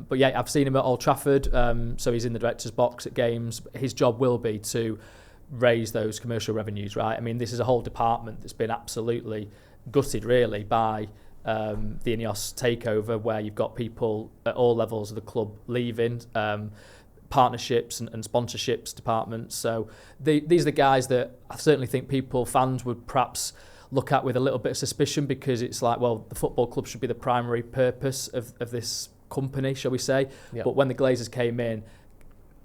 But yeah, I've seen him at Old Trafford, so he's in the director's box at games. His job will be to raise those commercial revenues, right? I mean, this is a whole department that's been absolutely gutted, really, by the INEOS takeover, where you've got people at all levels of the club leaving, partnerships and sponsorships departments. So these are the guys that I certainly think fans would perhaps look at with a little bit of suspicion, because it's like, well, the football club should be the primary purpose of this company, shall we say. Yep. But when the Glazers came in,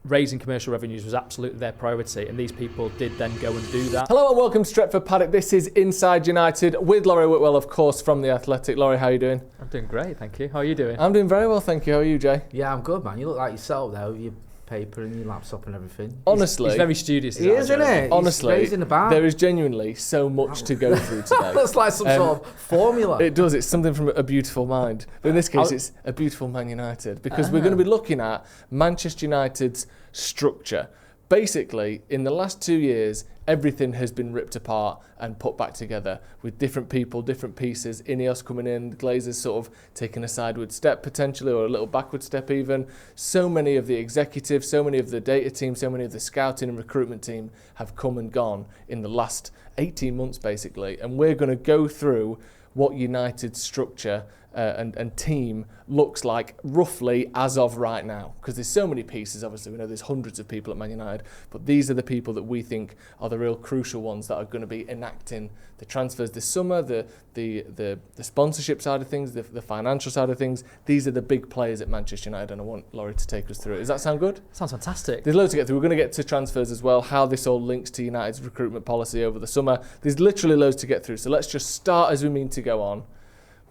raising commercial revenues was absolutely their priority, and these people did then go and do that. Hello and welcome to Stretford Paddock. This is Inside United with Laurie Whitwell, of course, from The Athletic. Laurie, how are you doing? I'm doing great, thank you. How are you doing? I'm doing very well, thank you. How are you, Jay? Yeah, I'm good, man. You look like yourself there with your paper and your laptop and everything. Honestly, he's very studious. He is, isn't it? Honestly, in the bar. There is genuinely so much to go through today. That's like some sort of formula. It does. It's something from a beautiful mind. But in this case, it's a beautiful Man United, because we're going to be looking at Manchester United's structure. Basically, in the last 2 years, everything has been ripped apart and put back together with different people, different pieces. INEOS coming in, the Glazers sort of taking a sideward step potentially, or a little backward step even. So many of the executives, so many of the data team, so many of the scouting and recruitment team have come and gone in the last 18 months basically. And we're going to go through what United's structure and team looks like roughly as of right now, because there's so many pieces. Obviously we know there's hundreds of people at Man United, but these are the people that we think are the real crucial ones that are going to be enacting the transfers this summer, the sponsorship side of things, the financial side of things. These are the big players at Manchester United, and I want Laurie to take us through it. Does that sound good? Sounds fantastic. There's loads to get through. We're going to get to transfers as well, how this all links to United's recruitment policy over the summer. There's literally loads to get through, so let's just start as we mean to go on.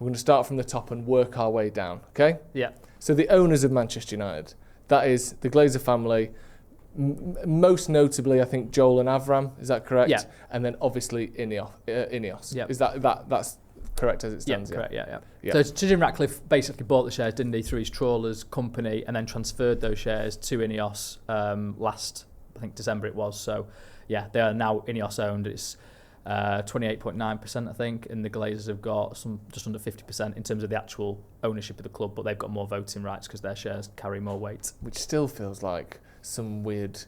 We're going to start from the top and work our way down, okay? Yeah. So the owners of Manchester United, that is the Glazer family, most notably, I think, Joel and Avram, is that correct? Yeah. And then obviously INEOS. Yeah. Is that's correct as it stands? Yeah, correct, yeah. So Jim Ratcliffe basically bought the shares, didn't he, through his trawlers company, and then transferred those shares to INEOS last, I think, December it was. So, yeah, they are now INEOS owned. It's 28.9%, I think, and the Glazers have got just under 50% in terms of the actual ownership of the club, but they've got more voting rights because their shares carry more weight. Which still feels like some weird,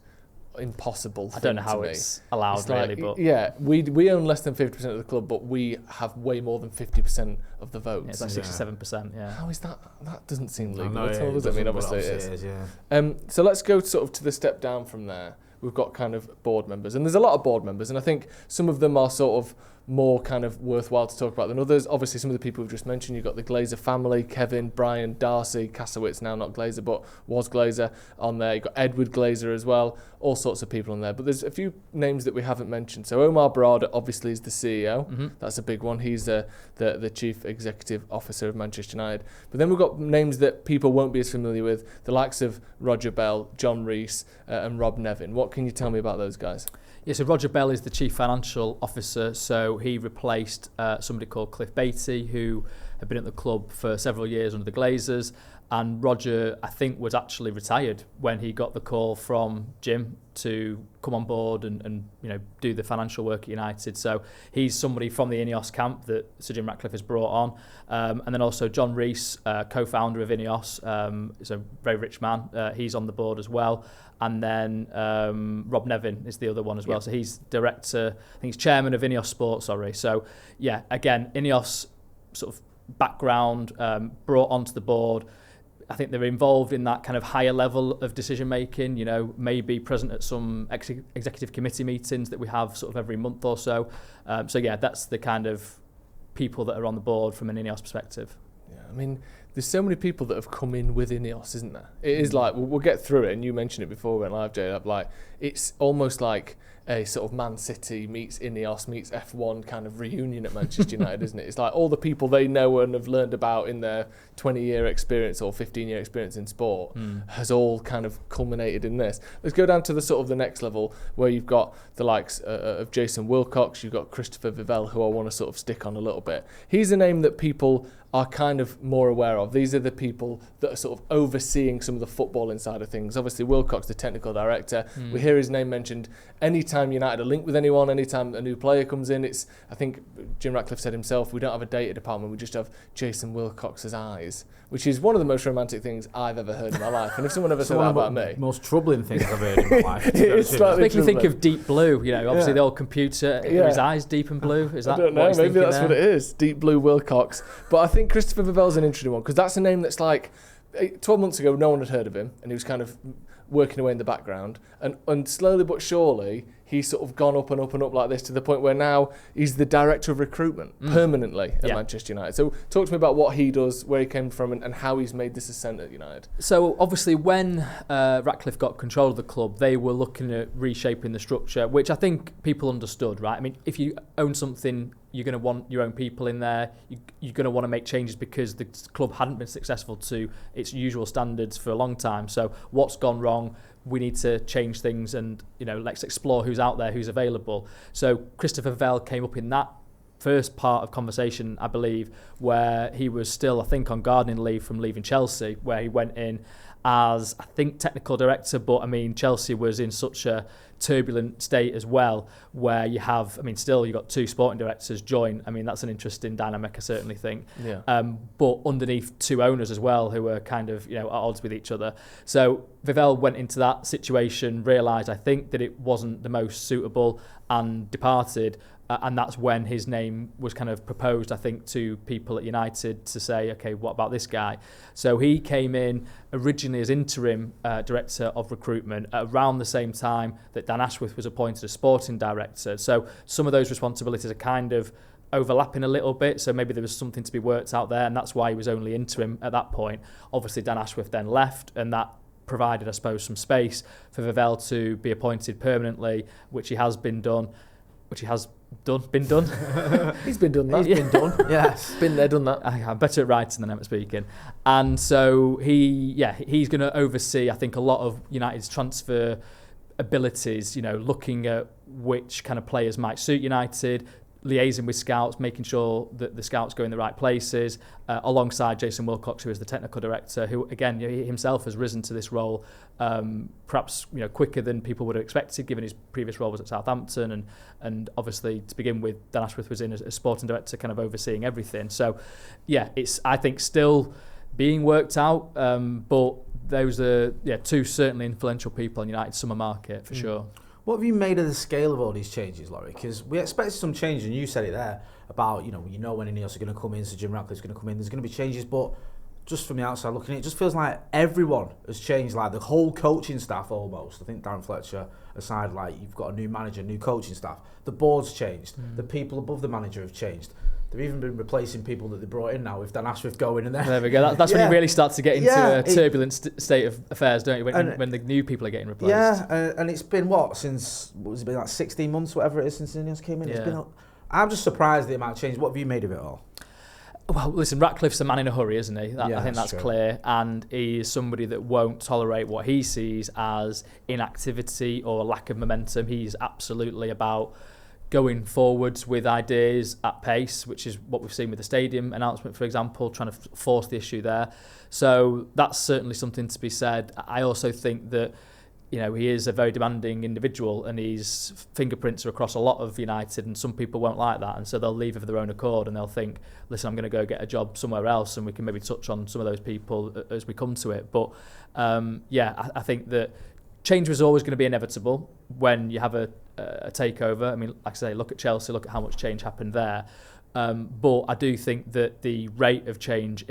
impossible thing. I don't know how it's allowed, it's really, but yeah, we own less than 50% of the club, but we have way more than 50% of the votes. Yeah, it's like 67%. Yeah. How is that? That doesn't seem legal no, at all, does it? I mean, obviously it is. Yeah. So let's go sort of to the step down from there. We've got kind of board members, and there's a lot of board members, and I think some of them are sort of more kind of worthwhile to talk about than others. Obviously, some of the people we've just mentioned, you've got the Glazer family, Kevin, Brian, Darcy, Casowitz, now not Glazer, but was Glazer on there. You've got Edward Glazer as well, all sorts of people on there. But there's a few names that we haven't mentioned. So Omar Barada obviously is the CEO. Mm-hmm. That's a big one. He's the Chief Executive Officer of Manchester United. But then we've got names that people won't be as familiar with, the likes of Roger Bell, John Rees, and Rob Nevin. What can you tell me about those guys? Yeah, so Roger Bell is the Chief Financial Officer, so he replaced somebody called Cliff Beattie, who had been at the club for several years under the Glazers, and Roger, I think, was actually retired when he got the call from Jim to come on board and do the financial work at United. So he's somebody from the INEOS camp that Sir Jim Ratcliffe has brought on. And then also John Rees, co-founder of INEOS, is a very rich man. He's on the board as well. And then Rob Nevin is the other one as well. Yep. So he's director, I think he's chairman of INEOS Sports, So yeah, again, INEOS sort of background, brought onto the board. I think they're involved in that kind of higher level of decision making, maybe present at some executive committee meetings that we have sort of every month or so. So yeah, that's the kind of people that are on the board from an INEOS perspective. Yeah, I mean, there's so many people that have come in with INEOS, isn't there? It is like, we'll get through it, and you mentioned it before we went live, Jay, like, it's almost like a sort of Man City meets INEOS meets F1 kind of reunion at Manchester United, isn't it? It's like all the people they know and have learned about in their 20-year experience or 15-year experience in sport has all kind of culminated in this. Let's go down to the sort of the next level where you've got the likes of Jason Wilcox, you've got Christopher Vivell, who I want to sort of stick on a little bit. He's a name that people are kind of more aware of. These are the people that are sort of overseeing some of the footballing side of things. Obviously, Wilcox, the technical director, we hear his name mentioned anytime United are linked with anyone, anytime a new player comes in. It's, I think Jim Ratcliffe said himself, we don't have a data department, we just have Jason Wilcox's eyes, which is one of the most romantic things I've ever heard in my life. And if someone ever said that about me... most troubling things I've heard in my life. It's make me think of Deep Blue, obviously the old computer, his eyes deep and blue. Is that I don't know, what maybe that's there? what it is, Deep Blue Wilcox. But I think Christopher Vivell's an interesting one, because that's a name that's like, 12 months ago, no one had heard of him, and he was kind of working away in the background. And slowly but surely, he's sort of gone up and up and up like this, to the point where now he's the director of recruitment permanently at Manchester United. So talk to me about what he does, where he came from, and how he's made this ascent at United. So obviously when Ratcliffe got control of the club, they were looking at reshaping the structure, which I think people understood, right? I mean, if you own something, you're going to want your own people in there. You're going to want to make changes because the club hadn't been successful to its usual standards for a long time. So what's gone wrong? We need to change things, and let's explore who's out there, who's available. So Christopher Vivell came up in that first part of conversation, I believe, where he was still, I think, on gardening leave from leaving Chelsea, where he went in as, I think, technical director. But I mean, Chelsea was in such a turbulent state as well, where you have, still you've got two sporting directors join. That's an interesting dynamic, I certainly think. Yeah. But underneath two owners as well, who were kind of at odds with each other. So Vivell went into that situation, realised, I think, that it wasn't the most suitable, and departed. And that's when his name was kind of proposed, I think, to people at United to say, okay, what about this guy? So he came in originally as interim director of recruitment at around the same time that Dan Ashworth was appointed as sporting director. So some of those responsibilities are kind of overlapping a little bit, so maybe there was something to be worked out there, and that's why he was only interim at that point. Obviously, Dan Ashworth then left, and that provided, I suppose, some space for Vivell to be appointed permanently, which he has been done. Been done. He's been done that. He's been done. Yes. Been there, done that. I'm better at writing than I'm at speaking. And so he's going to oversee, I think, a lot of United's transfer abilities, looking at which kind of players might suit United, liaising with scouts, making sure that the scouts go in the right places, alongside Jason Wilcox, who is the technical director, who, again, he himself has risen to this role perhaps quicker than people would have expected, given his previous role was at Southampton, and obviously, to begin with, Dan Ashworth was in as sporting director, kind of overseeing everything. So, it's, I think, still being worked out, but those are two certainly influential people in United's summer market, for sure. What have you made of the scale of all these changes, Laurie? Because we expected some change, and you said it there about, when INEOS are going to come in, so Jim Ratcliffe's going to come in, there's going to be changes, but just from the outside looking at it, just feels like everyone has changed, like the whole coaching staff almost. I think Darren Fletcher aside, like you've got a new manager, new coaching staff, the board's changed, the people above the manager have changed. They've even been replacing people that they brought in now with Dan Ashworth going in there. There we go. That's when you really start to get into a turbulent state of affairs, don't you? When the new people are getting replaced. Yeah, and it's been since, what was it, been like 16 months, whatever it is, since INEOS came in? Yeah. I'm just surprised the amount of change. What have you made of it all? Well, listen, Ratcliffe's a man in a hurry, isn't he? I think that's clear. And he is somebody that won't tolerate what he sees as inactivity or lack of momentum. He's absolutely about going forwards with ideas at pace, which is what we've seen with the stadium announcement, for example, trying to force the issue there. So that's certainly something to be said. I also think that he is a very demanding individual, and his fingerprints are across a lot of United, and some people won't like that, and so they'll leave of their own accord, and they'll think, listen, I'm going to go get a job somewhere else, and we can maybe touch on some of those people as we come to it. But I think that change was always going to be inevitable when you have a takeover. I mean, like I say, look at Chelsea, look at how much change happened there. But I do think that the rate of change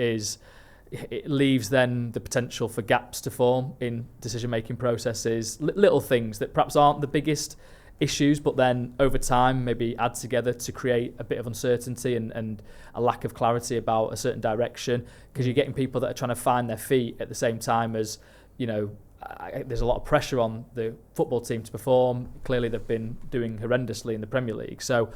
it leaves then the potential for gaps to form in decision-making processes, little things that perhaps aren't the biggest issues, but then over time maybe add together to create a bit of uncertainty and a lack of clarity about a certain direction, because you're getting people that are trying to find their feet at the same time as, there's a lot of pressure on the football team to perform. Clearly they've been doing horrendously in the Premier League. So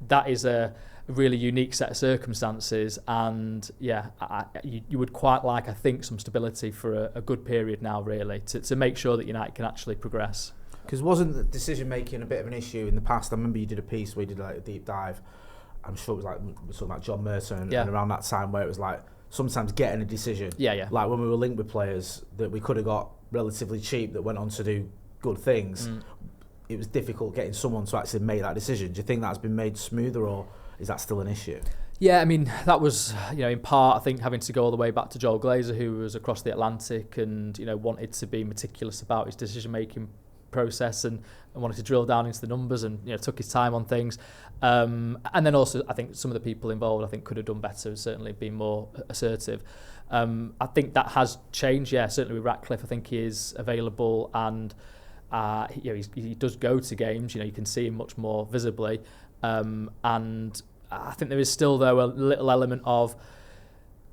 that is a really unique set of circumstances, and you would quite like, I think, some stability for a good period now, really, to make sure that United can actually progress. Because wasn't the decision making a bit of an issue in the past? I remember you did a piece where you did like a deep dive, I'm sure it was like, we're talking about John Merton and around that time where it was like, sometimes getting a decision. Like when we were linked with players that we could have got relatively cheap that went on to do good things, it was difficult getting someone to actually make that decision. Do you think that's been made smoother, or is that still an issue? Yeah, I mean, that was, in part, I think, having to go all the way back to Joel Glazer, who was across the Atlantic and, wanted to be meticulous about his decision-making process and wanted to drill down into the numbers and, took his time on things. And then also, I think some of the people involved, I think, could have done better, certainly been more assertive. I think that has changed, certainly with Ratcliffe. I think he is available and, he does go to games, you can see him much more visibly. And I think there is still, though, a little element of,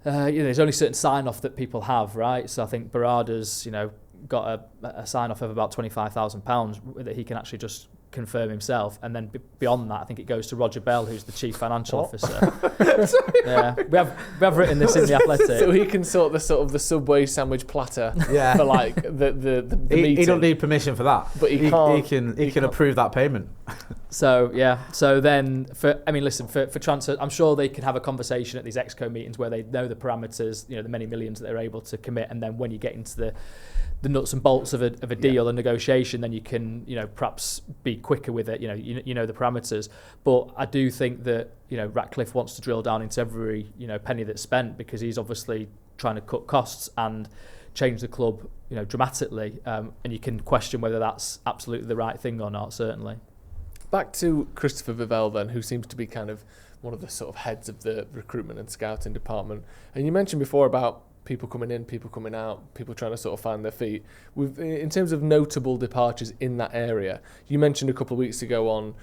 there's only certain sign-off that people have, right? So I think Barada's, got a sign-off of about £25,000 that he can actually just confirm himself, and then beyond that I think it goes to Roger Bell, who's the chief financial officer. we have written this in the Athletic, so he can sort the Subway sandwich platter for like the meeting. He don't need permission for that, but he can approve that payment. So then for transfer, I'm sure they can have a conversation at these exco meetings where they know the parameters, the many millions that they're able to commit, and then when you get into the nuts and bolts of a deal and negotiation, then you can perhaps be quicker with it. You know the parameters. But I do think that Ratcliffe wants to drill down into every penny that's spent, because he's obviously trying to cut costs and change the club dramatically. And you can question whether that's absolutely the right thing or not. Certainly. Back to Christopher Vivell then, who seems to be kind of one of the sort of heads of the recruitment and scouting department. And you mentioned before about people coming in, people coming out, people trying to sort of find their feet. In terms of notable departures in that area, you mentioned a couple of weeks ago on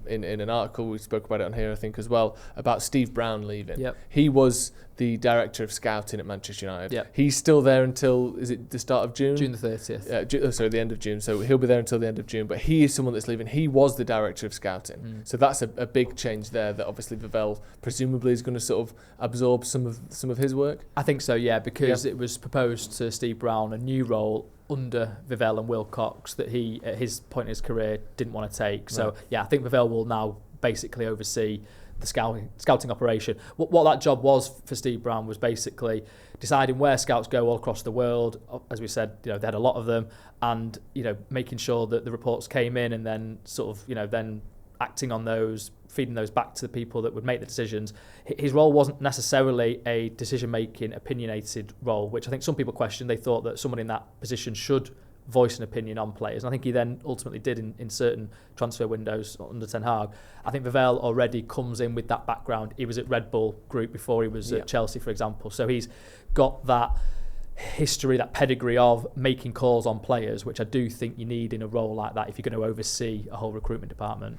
in an article, we spoke about it on here I think as well, about Steve Brown leaving. Yep. He was the director of scouting at Manchester United. Yep. He's still there until, is it the start of June? June the 30th. The end of June. So he'll be there until the end of June, but he is someone that's leaving. He was the director of scouting. So that's a big change there, that obviously Vivell presumably is going to sort of absorb some of his work. I think so, because it was proposed to Steve Brown a new role under Vivell and Wilcox that he, at his point in his career, didn't want to take. So, I think Vivell will now basically oversee the scouting operation. What that job was for Steve Brown was basically deciding where scouts go all across the world. As we said, they had a lot of them, and making sure that the reports came in, and then sort of then acting on those, feeding those back to the people that would make the decisions. His role wasn't necessarily a decision-making, opinionated role, which I think some people questioned. They thought that someone in that position should voice an opinion on players, and I think he then ultimately did in certain transfer windows under Ten Hag. I think Vivell already comes in with that background. He was at Red Bull Group before he was at Chelsea, for example, so he's got that history, that pedigree of making calls on players, which I do think you need in a role like that if you're going to oversee a whole recruitment department.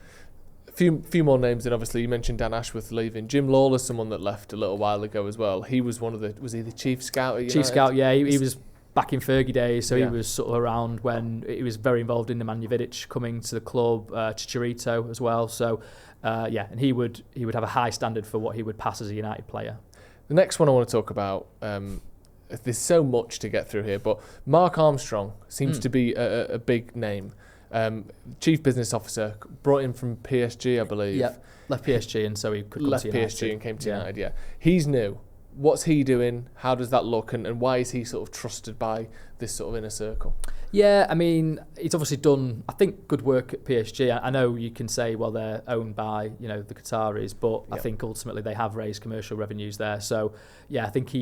Few more names, and obviously you mentioned Dan Ashworth leaving. Jim Lawler's someone that left a little while ago as well. He was was he the chief scout at United? Chief scout, he was back in Fergie days, so he was sort of around when he was very involved in Nemanja Vidic coming to the club, Chicharito as well. So, and he would have a high standard for what he would pass as a United player. The next one I want to talk about, there's so much to get through here, but Marc Armstrong seems to be a big name. Chief Business Officer, brought in from PSG, I believe. Yeah, left PSG, and so he could come to United. Left PSG and came to United, He's new. What's he doing? How does that look? And why is he sort of trusted by this sort of inner circle? Yeah, I mean, he's obviously done, I think, good work at PSG. I know you can say, well, they're owned by, the Qataris, but I think ultimately they have raised commercial revenues there. So, I think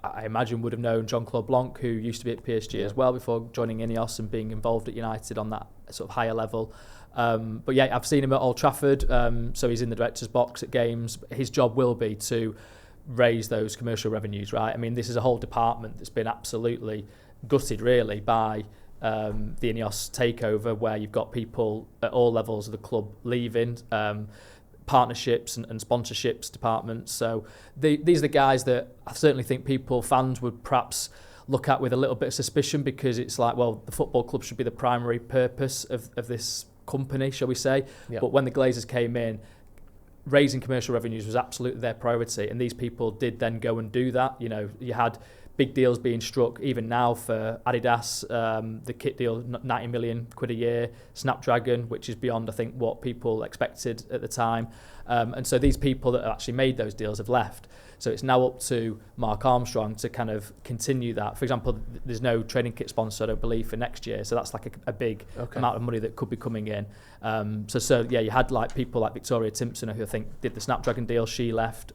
I imagine would have known Jean-Claude Blanc, who used to be at PSG as well before joining INEOS and being involved at United on that sort of higher level. But I've seen him at Old Trafford, so he's in the director's box at games. His job will be to raise those commercial revenues, right? I mean, this is a whole department that's been absolutely gutted, really, by the INEOS takeover, where you've got people at all levels of the club leaving, partnerships and sponsorships departments. So these are the guys that I certainly think fans would perhaps look at with a little bit of suspicion, because it's like, well, the football club should be the primary purpose of this company, shall we say. But when the Glazers came in, raising commercial revenues was absolutely their priority, and these people did then go and do that. You had big deals being struck even now for Adidas, the kit deal, 90 million quid a year, Snapdragon, which is beyond, I think, what people expected at the time. And so these people that actually made those deals have left. So it's now up to Marc Armstrong to kind of continue that. For example, there's no training kit sponsor, I don't believe, for next year. So that's like a big amount of money that could be coming in. So yeah, you had like people like Victoria Timpson, who I think did the Snapdragon deal. She left.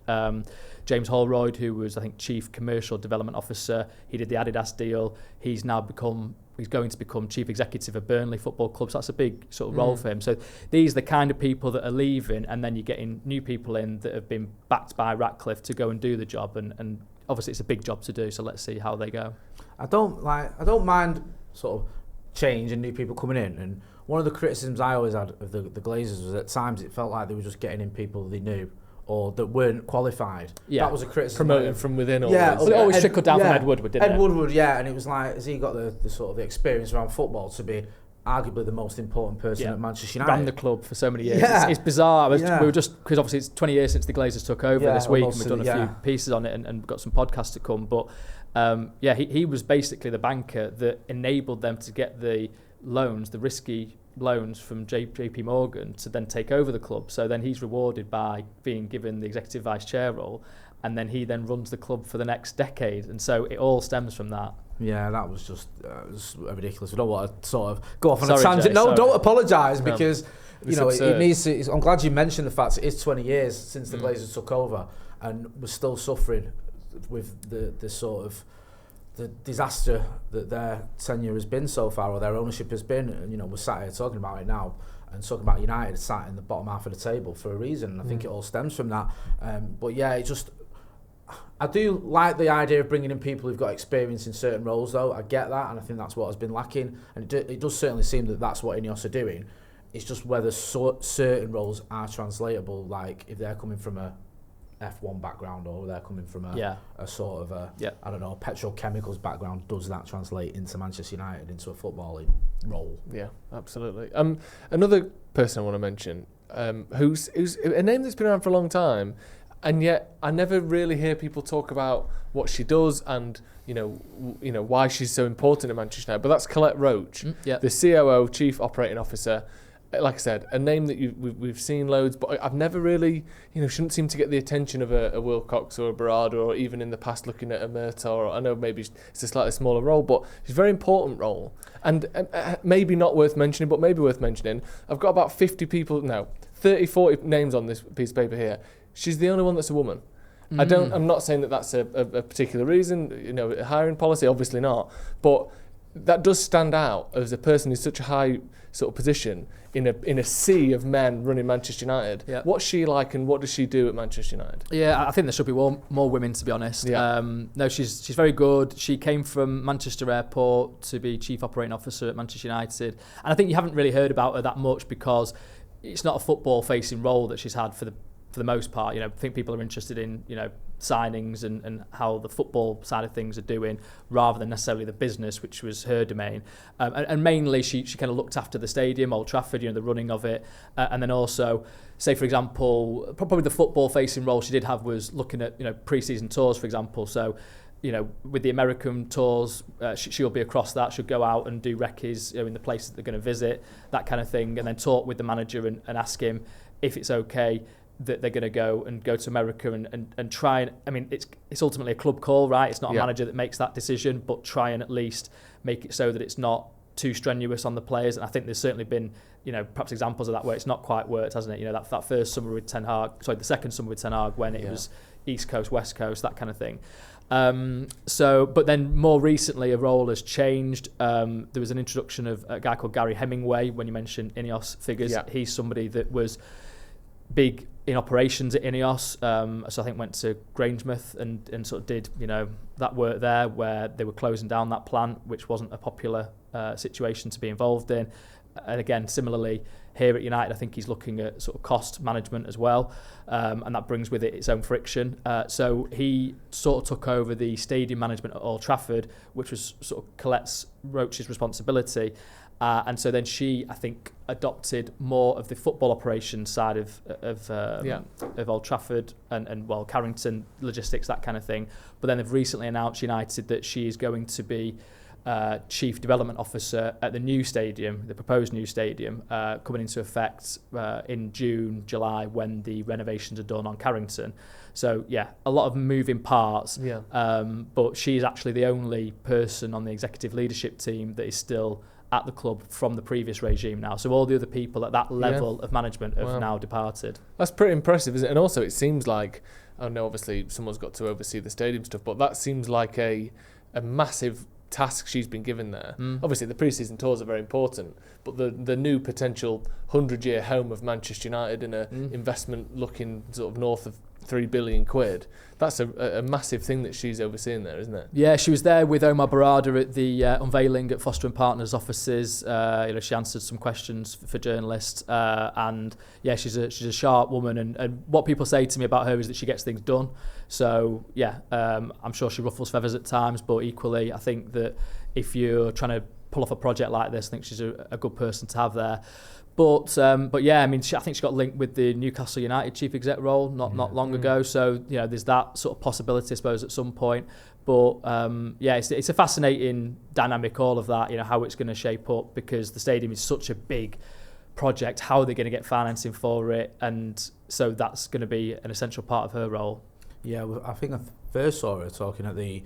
James Holroyd, who was, I think, Chief Commercial Development Officer, he did the Adidas deal. He's going to become Chief Executive of Burnley Football Club. So that's a big sort of role for him. So these are the kind of people that are leaving, and then you're getting new people in that have been backed by Ratcliffe to go and do the job. And obviously it's a big job to do, so let's see how they go. I don't mind sort of change and new people coming in. And one of the criticisms I always had of the Glazers was at times it felt like they were just getting in people they knew or that weren't qualified. Yeah. That was a criticism. Promoted from within always. Yeah, it always trickled down from Ed Woodward, didn't it? Ed Woodward, yeah, and it was like, has he got the sort of the experience around football to be arguably the most important person at Manchester United? Ran the club for so many years. Yeah. It's bizarre. We were just, because obviously it's 20 years since the Glazers took over this week, and we've done a few pieces on it and got some podcasts to come. But he was basically the banker that enabled them to get the loans, the risky loans from JP Morgan to then take over the club. So then he's rewarded by being given the executive vice chair role, and then he then runs the club for the next decade. And so it all stems from that. Yeah, that was just ridiculous. I don't want to sort of go off on a tangent. Don't apologise, because it needs to. I'm glad you mentioned the fact it is 20 years since the Glazers took over, and we're still suffering with the sort of the disaster that their tenure has been so far, or their ownership has been. And we're sat here talking about it now and talking about United sat in the bottom half of the table for a reason. And I think it all stems from that. But yeah, I do like the idea of bringing in people who've got experience in certain roles, though. I get that, and I think that's what has been lacking. And it does certainly seem that that's what INEOS are doing. It's just whether certain roles are translatable, like if they're coming from a F1 background or they're coming from a sort of I don't know, petrochemicals background. Does that translate into Manchester United, into a footballing role? Yeah, absolutely. Another person I want to mention, who's a name that's been around for a long time, and yet I never really hear people talk about what she does and why she's so important at Manchester United. But that's Collette Roche, the COO, Chief Operating Officer. Like I said, a name that we've seen loads, but I've never really, shouldn't seem to get the attention of a Wilcox or a Berardo, or even in the past looking at a Murtaugh. I know maybe it's a slightly smaller role, but it's a very important role. And maybe not worth mentioning, but maybe worth mentioning. I've got about 30, 40 names on this piece of paper here. She's the only one that's a woman. I'm not saying that that's a particular reason, hiring policy, obviously not. But that does stand out as a person who's such a high sort of position in a sea of men running Manchester United. Yeah. What's she like, and what does she do at Manchester United? Yeah, I think there should be more women, to be honest. Yeah. No, she's very good. She came from Manchester Airport to be Chief Operating Officer at Manchester United. And I think you haven't really heard about her that much because it's not a football-facing role that she's had for the most part. I think people are interested in, signings and how the football side of things are doing rather than necessarily the business, which was her domain. And mainly she kind of looked after the stadium, Old Trafford, the running of it. And then also, say, for example, probably the football-facing role she did have was looking at, pre-season tours, for example. So, with the American tours, she'll be across that. She'll go out and do recce's, in the places that they're going to visit, that kind of thing, and then talk with the manager and ask him if it's okay that they're going to go to America and try and, I mean, it's ultimately a club call, right? It's not a manager that makes that decision, but try and at least make it so that it's not too strenuous on the players. And I think there's certainly been, perhaps examples of that where it's not quite worked, hasn't it? That first summer with the second summer with Ten Hag when it was East Coast, West Coast, that kind of thing. But then more recently a role has changed. There was an introduction of a guy called Gary Hemingway when you mentioned INEOS figures. Yeah. He's somebody that was big in operations at INEOS, so I think went to Grangemouth and sort of did that work there where they were closing down that plant, which wasn't a popular situation to be involved in. And again, similarly here at United, I think he's looking at sort of cost management as well, and that brings with it its own friction. So he sort of took over the stadium management at Old Trafford, which was sort of Collette Roche's responsibility. And so then she, I think, adopted more of the football operations side of Old Trafford and Carrington, logistics, that kind of thing. But then they've recently announced United that she is going to be chief development officer at the new stadium, the proposed new stadium, coming into effect in June, July, when the renovations are done on Carrington. So yeah, a lot of moving parts. Yeah. But she's actually the only person on the executive leadership team that is still at the club from the previous regime now. So all the other people at that level of management have now departed. That's pretty impressive, isn't it? And also it seems like, I know obviously someone's got to oversee the stadium stuff, but that seems like a massive task she's been given there. Obviously the pre-season tours are very important, but the new potential 100-year home of Manchester United in an investment looking sort of north of £3 billion, that's a massive thing that she's overseeing there, isn't it? Yeah, she was there with Omar Barada at the unveiling at Foster & Partners offices. She answered some questions for journalists, and yeah, she's a sharp woman, and what people say to me about her is that she gets things done. So yeah, I'm sure she ruffles feathers at times, but equally I think that if you're trying to pull off a project like this, I think she's a good person to have there. But yeah, I mean, I think she got linked with the Newcastle United chief exec role not long ago. So there's that sort of possibility, I suppose, at some point. But yeah, it's a fascinating dynamic, all of that. How it's going to shape up, because the stadium is such a big project. How are they going to get financing for it? And so that's going to be an essential part of her role. Yeah, I think I first saw her talking at the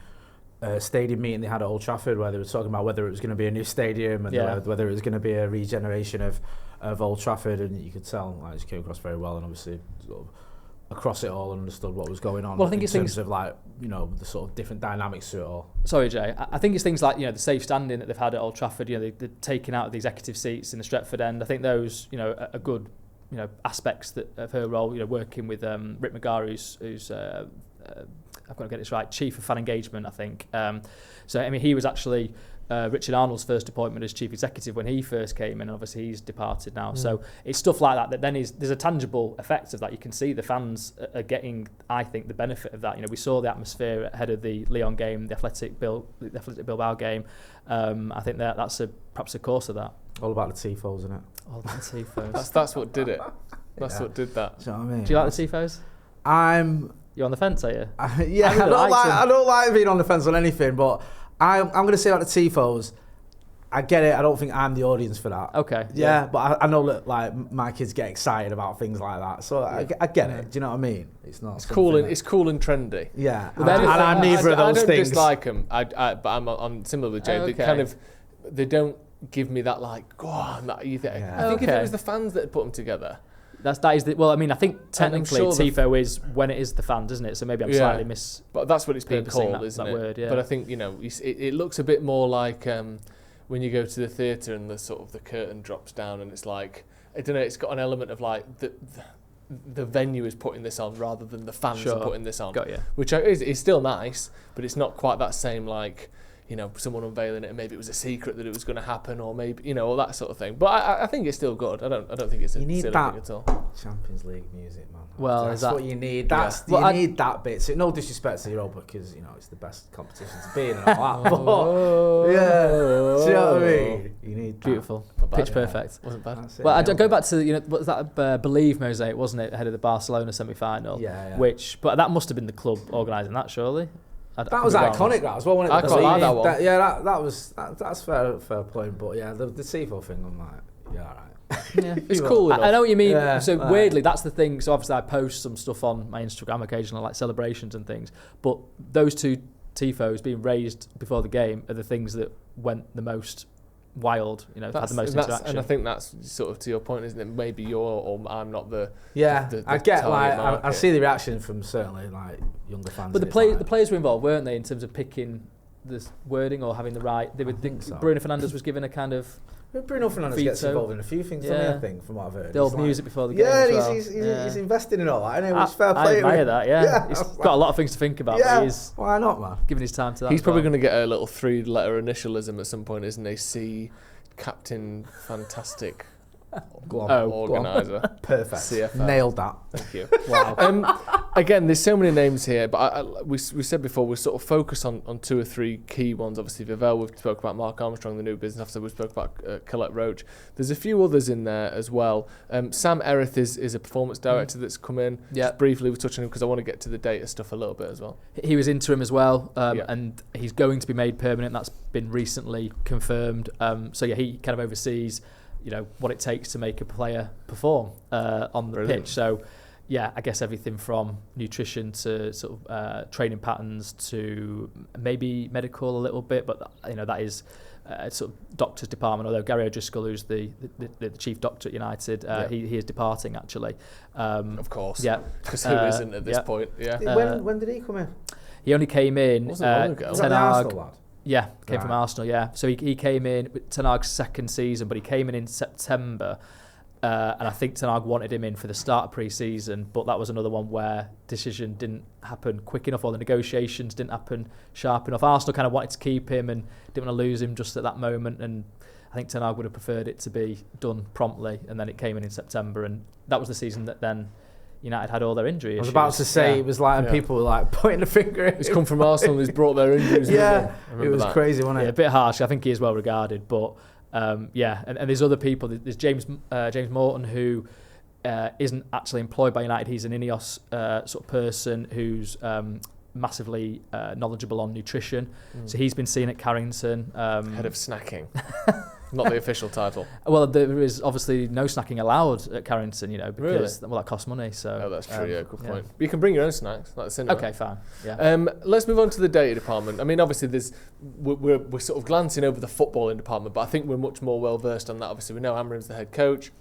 stadium meeting they had at Old Trafford, where they were talking about whether it was going to be a new stadium and whether it was going to be a regeneration of Old Trafford, and you could tell she came across very well, and obviously sort of across it all and understood what was going on. Well, I think in it's terms things of the sort of different dynamics to it all. Sorry, Jay. I think it's things like the safe standing that they've had at Old Trafford. They're taking out the executive seats in the Stretford end. I think those are good aspects of her role. Working with Rick McGar, who's I've got to get this right, Chief of Fan Engagement, I think. So, I mean, he was actually Richard Arnold's first appointment as Chief Executive when he first came in, and obviously he's departed now. So it's stuff like that then there's a tangible effect of that. You can see the fans are getting, I think, the benefit of that. We saw the atmosphere ahead of the Lyon game, the Athletic Bilbao game. I think that's perhaps a course of that. All about the tifos, isn't it? All about the tifos. That's what did it. That's what did that. Do you know what I mean? Do you like the tifos? You're on the fence, are you? Yeah, I don't like being on the fence on anything, but I'm going to say about the tifos, I get it. I don't think I'm the audience for that. Okay. Yeah, but I know that my kids get excited about things like that, so I get it. Do you know what I mean? It's not. It's cool and trendy. Yeah, and I'm neither of those things. I don't dislike them. But I'm similar with Jay. Okay. They don't give me that go on. I think if it was the fans that put them together. That is well, I mean, I think technically tifo is when it is the fans, isn't it? So maybe I'm slightly But that's what it's being called, isn't it? Word, yeah. But I think it looks a bit more like when you go to the theatre and the curtain drops down and it's like, I don't know, it's got an element of the venue is putting this on rather than the fans are putting this on. Got you. Which is still nice, but it's not quite that same someone unveiling it and maybe it was a secret that it was going to happen, or maybe all that sort of thing. But I think it's still good. I don't think it's a silly thing at all. Champions League music, man. Well, that's what you need. You need that bit. So no disrespect to Europa, because it's the best competition to be in and all that. But yeah, do you know what I mean? You need that. Beautiful, pitch perfect. Wasn't bad. Well, I go back to what was that Believe mosaic, wasn't it, ahead of the Barcelona semi-final? Yeah. But that must have been the club organising that, surely. That was iconic, that as well, wasn't it? I quite like that one. That's fair point. But yeah, the tifo thing, I'm like, yeah, all right. Yeah, it's cool enough. I know what you mean. Yeah, so weirdly, that's the thing. So obviously I post some stuff on my Instagram occasionally, like celebrations and things. But those two tifos being raised before the game are the things that went the most wild, had the most interaction. And I think that's sort of to your point, isn't it? Maybe you're or I'm not the... Yeah, the I get I see the reaction from certainly younger fans. But the players were involved, weren't they, in terms of picking the wording or having the right... So. Bruno Fernandes was given a kind of... Bruno Fernandes gets involved in a few things, doesn't he, I think, from what I've heard. The old music before the game he's investing in all that. I fair play. I admire that, yeah. He's got a lot of things to think about, but he's... Why not, man? Giving his time to that. He's probably going to get a little 3-letter initialism at some point, isn't he? C, Captain Fantastic... Organiser. Perfect. CFL. Nailed that. Thank you. Wow. Again, there's so many names here, but we said before, we sort of focus on 2 or 3 key ones. Obviously, Vivell, we've spoke about Marc Armstrong, the new business officer, we spoke about Collette Roche. There's a few others in there as well. Sam Erith is a performance director that's come in. Just briefly, we're touching him because I want to get to the data stuff a little bit as well. He was interim as well, and he's going to be made permanent. That's been recently confirmed. He kind of oversees, what it takes to make a player perform on the pitch. So, I guess everything from nutrition to sort of training patterns to maybe medical a little bit, but that is sort of doctor's department. Although Gary O'Driscoll, who's the chief doctor at United, he is departing actually. Of course. Yeah. Because who isn't at this point? Yeah. When did he come in? He only came in. Wasn't long ago. Was that the Arsenal lad? Yeah, came from Arsenal. Yeah. So he came in with Ten Hag's second season, but he came in September. And I think Ten Hag wanted him in for the start of pre-season, but that was another one where decision didn't happen quick enough, or the negotiations didn't happen sharp enough. Arsenal kind of wanted to keep him and didn't want to lose him just at that moment, and I think Ten Hag would have preferred it to be done promptly, and then it came in September, and that was the season that then United had all their injury issues. I was about to say, it was like, and people were like pointing the finger at him. He's come from Arsenal and he's brought their injuries. It was crazy, wasn't it? A bit harsh. I think he is well regarded, but and there's other people. There's James Morton, who isn't actually employed by United. He's an INEOS sort of person who's massively knowledgeable on nutrition. So he's been seen at Carrington. Head of snacking. Not the official title. Well, there is obviously no snacking allowed at Carrington, because really? That costs money. So that's true. Good point. But you can bring your own snacks, like the cinema. Okay, fine. Yeah. Let's move on to the data department. I mean, obviously, we're sort of glancing over the footballing department, but I think we're much more well versed on that. Obviously, we know Amorim's the head coach.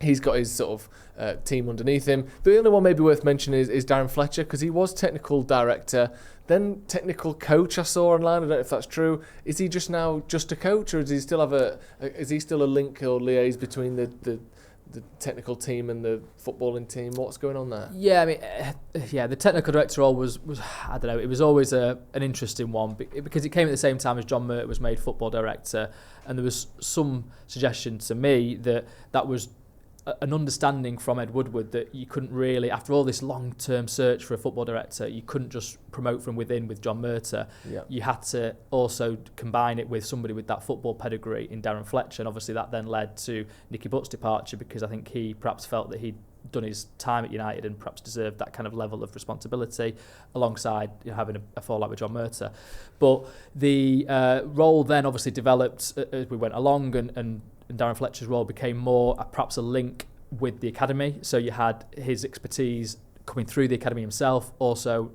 He's got his sort of team underneath him. The only one maybe worth mentioning is Darren Fletcher, because he was technical director, then technical coach. I saw online. I don't know if that's true. Is he just now just a coach, or does he still have is he still a link or liaise between the technical team and the footballing team? What's going on there? Yeah, I mean, the technical director role was I don't know. It was always an interesting one because it came at the same time as John Mert was made football director, and there was some suggestion to me that was an understanding from Ed Woodward that you couldn't really, after all this long-term search for a football director, you couldn't just promote from within with John Murtagh. You had to also combine it with somebody with that football pedigree in Darren Fletcher, and obviously that then led to Nicky Butt's departure, because I think he perhaps felt that he'd done his time at United and perhaps deserved that kind of level of responsibility alongside having a fallout with John Murtagh. But the role then obviously developed as we went along, and Darren Fletcher's role became more perhaps a link with the academy. So you had his expertise coming through the academy himself, also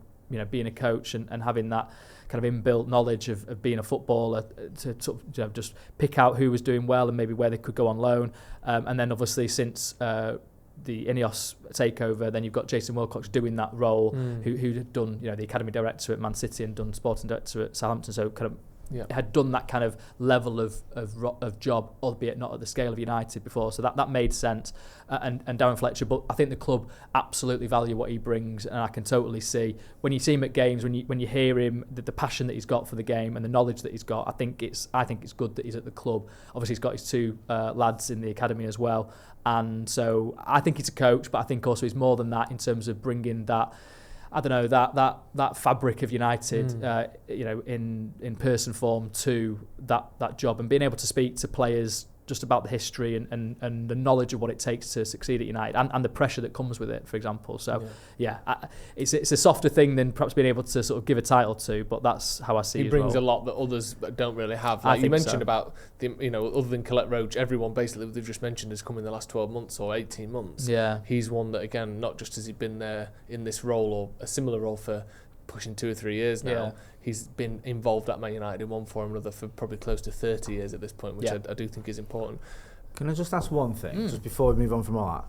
being a coach and having that kind of inbuilt knowledge of being a footballer to sort of just pick out who was doing well and maybe where they could go on loan. And then obviously since the INEOS takeover, then you've got Jason Wilcox doing that role, who had done the academy director at Man City and done sporting director at Southampton. So kind of had done that kind of level of job, albeit not at the scale of United before. So that made sense. And Darren Fletcher, but I think the club absolutely value what he brings, and I can totally see when you see him at games, when you hear him, the passion that he's got for the game and the knowledge that he's got. I think it's good that he's at the club. Obviously, he's got his 2 lads in the academy as well, and so I think he's a coach, but I think also he's more than that in terms of bringing that. I don't know, that fabric of United, in person form to that job, and being able to speak to players just about the history and the knowledge of what it takes to succeed at United and the pressure that comes with it, for example. So, it's a softer thing than perhaps being able to sort of give a title to, but that's how I see it. He brings a lot that others don't really have. Like you mentioned about, other than Collette Roche, everyone basically they've just mentioned has come in the last 12 months or 18 months. Yeah. He's one that, again, not just has he been there in this role or a similar role for pushing 2 or 3 years now, he's been involved at Man United in one form or another for probably close to 30 years at this point, which I do think is important. Can I just ask one thing, just before we move on from all that?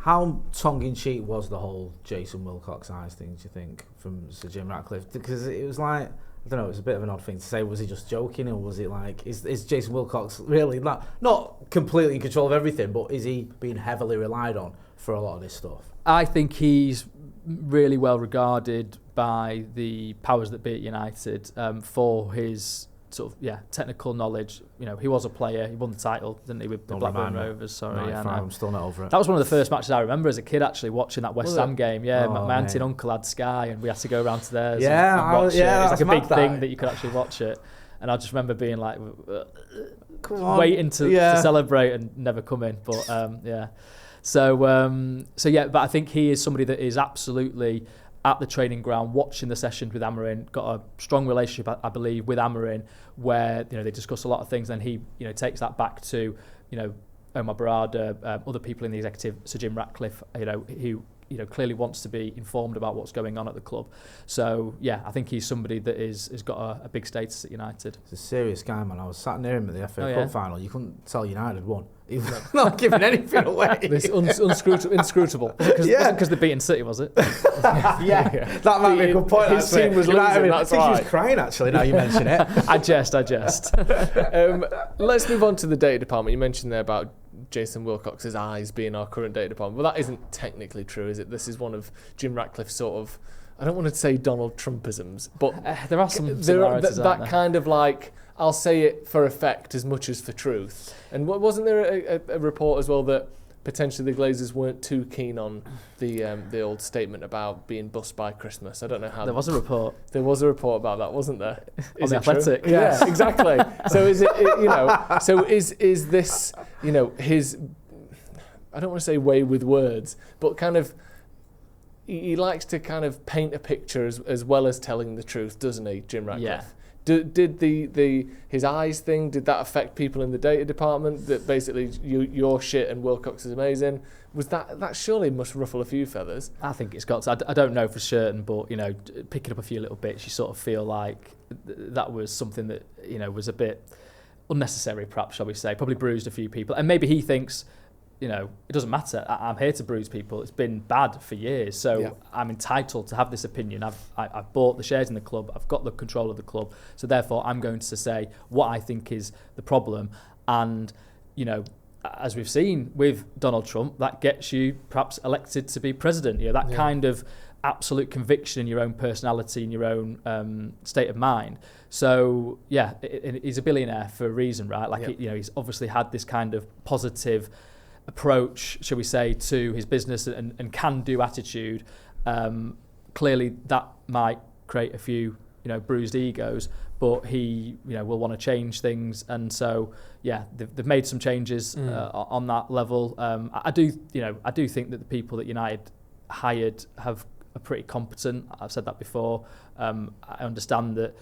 How tongue-in-cheek was the whole Jason Wilcox eyes thing, do you think, from Sir Jim Ratcliffe? Because it was like, I don't know, it was a bit of an odd thing to say. Was he just joking, or was it like, is Jason Wilcox really not completely in control of everything, but is he being heavily relied on for a lot of this stuff? I think he's really well regarded by the powers that be at United for his sort of technical knowledge. He was a player. He won the title, didn't he, with the Blackburn Rovers? Sorry, I'm still not over it. That was one of the first matches I remember as a kid actually watching that West Ham game. Yeah, my auntie and uncle had Sky, and we had to go around to theirs. Yeah, and watch it. It's like a big thing that you could actually watch it. And I just remember being like, waiting to celebrate and never come in. But but I think he is somebody that is absolutely at the training ground, watching the sessions with Amorim, got a strong relationship, I believe, with Amorim, where they discuss a lot of things, and he takes that back to Omar Barada, other people in the executive, Sir Jim Ratcliffe, who clearly wants to be informed about what's going on at the club. So I think he's somebody that has got a big status at United. He's a serious guy, man. I was sat near him at the FA Cup final. You couldn't tell United won. He was not giving anything away. This inscrutable. Because they're beating City, was it? That might be a good point. His team was losing. I think he was crying actually. Now you mention it. I jest. Let's move on to the data department. You mentioned there about Jason Wilcox's eyes being our current data department. Well, that isn't technically true, is it? This is one of Jim Ratcliffe's sort of, I don't want to say Donald Trumpisms, but there are some similarities. That kind of like, I'll say it for effect as much as for truth. And wasn't there a report as well that potentially the Glazers weren't too keen on the old statement about being bussed by Christmas? I don't know how. There was a report. There was a report about that, wasn't there? Is it Athletic? True? Yeah, exactly. So is it So is this his? I don't want to say way with words, but kind of. He likes to kind of paint a picture as well as telling the truth, doesn't he, Jim Ratcliffe? Yeah. Did his eyes thing, did that affect people in the data department, that basically you're shit and Wilcox is amazing? Was that surely must ruffle a few feathers? I think it's got to. I don't know for certain, but picking up a few little bits, you sort of feel like that was something that was a bit unnecessary, perhaps, shall we say? Probably bruised a few people, and maybe he thinks, it doesn't matter. I'm here to bruise people. It's been bad for years, so I'm entitled to have this opinion. I've bought the shares in the club. I've got the control of the club, so therefore I'm going to say what I think is the problem. And as we've seen with Donald Trump, that gets you perhaps elected to be president. That kind of absolute conviction in your own personality, in your own state of mind. So he's a billionaire for a reason, right? Like he's obviously had this kind of positive approach, shall we say, to his business and can-do attitude. Clearly, that might create a few, bruised egos, but he, will want to change things, and so they've made some changes on that level. I do think that the people that United hired are pretty competent. I've said that before. I understand that.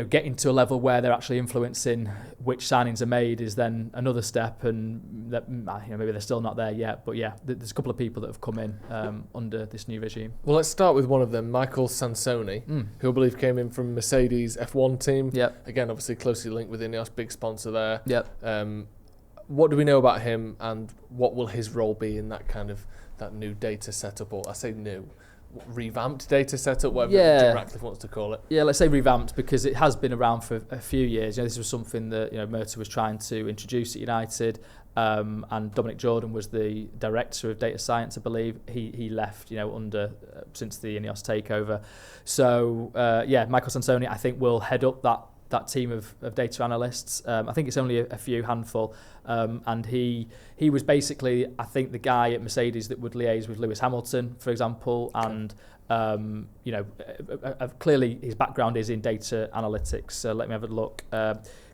Getting to a level where they're actually influencing which signings are made is then another step, and that maybe they're still not there yet. But there's a couple of people that have come in under this new regime. Well, let's start with one of them, Michael Sansoni, who I believe came in from Mercedes F1 team. Yep. Again, obviously closely linked with INEOS, big sponsor there. Yep. What do we know about him, and what will his role be in that new data setup? Or I say new. Revamped data setup, whatever Jim Ratcliffe wants to call it. Yeah, let's say revamped, because it has been around for a few years. This was something that Murta was trying to introduce at United, and Dominic Jordan was the director of data science, I believe. He left under since the INEOS takeover. So Michael Sansoni, I think, will head up that team of data analysts. I think it's only a few handful, and he was basically, I think, the guy at Mercedes that would liaise with Lewis Hamilton, for example, and clearly his background is in data analytics. So let me have a look.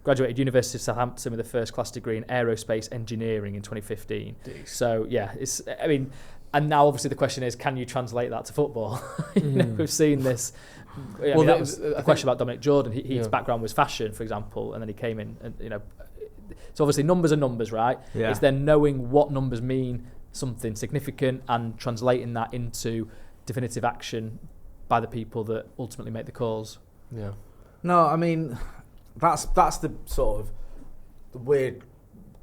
Graduated University of Southampton with a first class degree in aerospace engineering in 2015. Jeez. So and now obviously the question is, can you translate that to football? We've seen this. That was a question about Dominic Jordan. His background was fashion, for example, and then he came in, and so obviously numbers are numbers, right? Yeah. It's then knowing what numbers mean something significant and translating that into definitive action by the people that ultimately make the calls. Yeah. No, I mean, that's the sort of the weird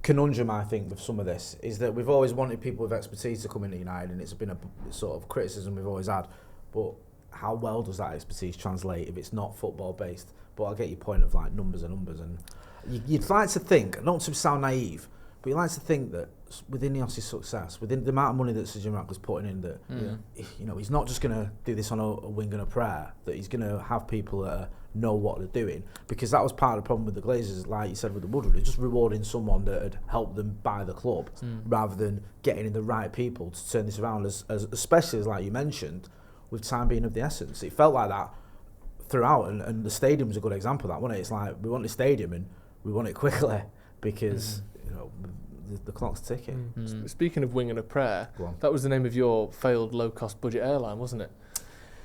conundrum, I think, with some of this, is that we've always wanted people with expertise to come into United, and it's been a sort of criticism we've always had. But how well does that expertise translate if it's not football based? But I get your point of like numbers are numbers, and you'd like to think, not to sound naive, but you'd like to think that within INEOS' success, within the amount of money that Sir Jim Ratcliffe's putting in, that he's not just going to do this on a wing and a prayer, that he's going to have people that are know what they're doing, because that was part of the problem with the Glazers, like you said with the Woodward, it's just rewarding someone that had helped them buy the club rather than getting in the right people to turn this around, as especially as like you mentioned, with time being of the essence. It felt like that throughout, and the stadium was a good example of that, wasn't it? It's like, we want the stadium and we want it quickly because you know the clock's ticking. Speaking of wing and a prayer, that was the name of your failed low-cost budget airline, wasn't it?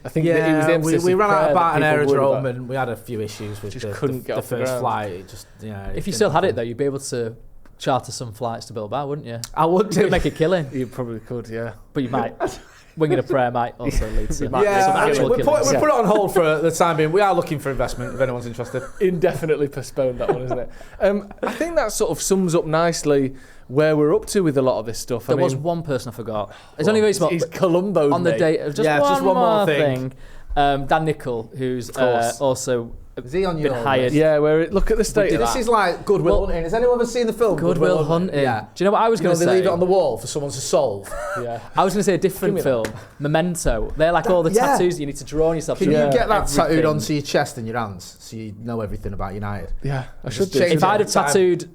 I think yeah, it was the emphasis we ran out about an aerodrome and we had a few issues with couldn't get the off the first ground. flight. It just, If you still had it though, you'd be able to charter some flights to Bilbao, wouldn't you? I would You could make a killing, You probably could, yeah. but you might. Winging a prayer might also lead to some Yeah, actual we killings. put it on hold for the time being. We are looking for investment if anyone's interested. Indefinitely postponed, that one, isn't it? I think that sort of sums up nicely where we're up to with a lot of this stuff. There was one person I forgot. It's only very small. He's Columbo'd On the me. date of just one more thing. Dan Nicol, who's also Is he on been your hired. Yeah, look at the state of This that. is like Goodwill Hunting. Has anyone ever seen the film Goodwill Hunting? Yeah. Do you know what I was going to They say? leave it on the wall for someone to solve. Yeah. I was going to say a different Give me film, Memento. They're like all the yeah. tattoos you need to draw on yourself. Can to you know get that tattooed everything. onto your chest and your hands so you know everything about United? Yeah, I Just should do. change If it I'd have every time. tattooed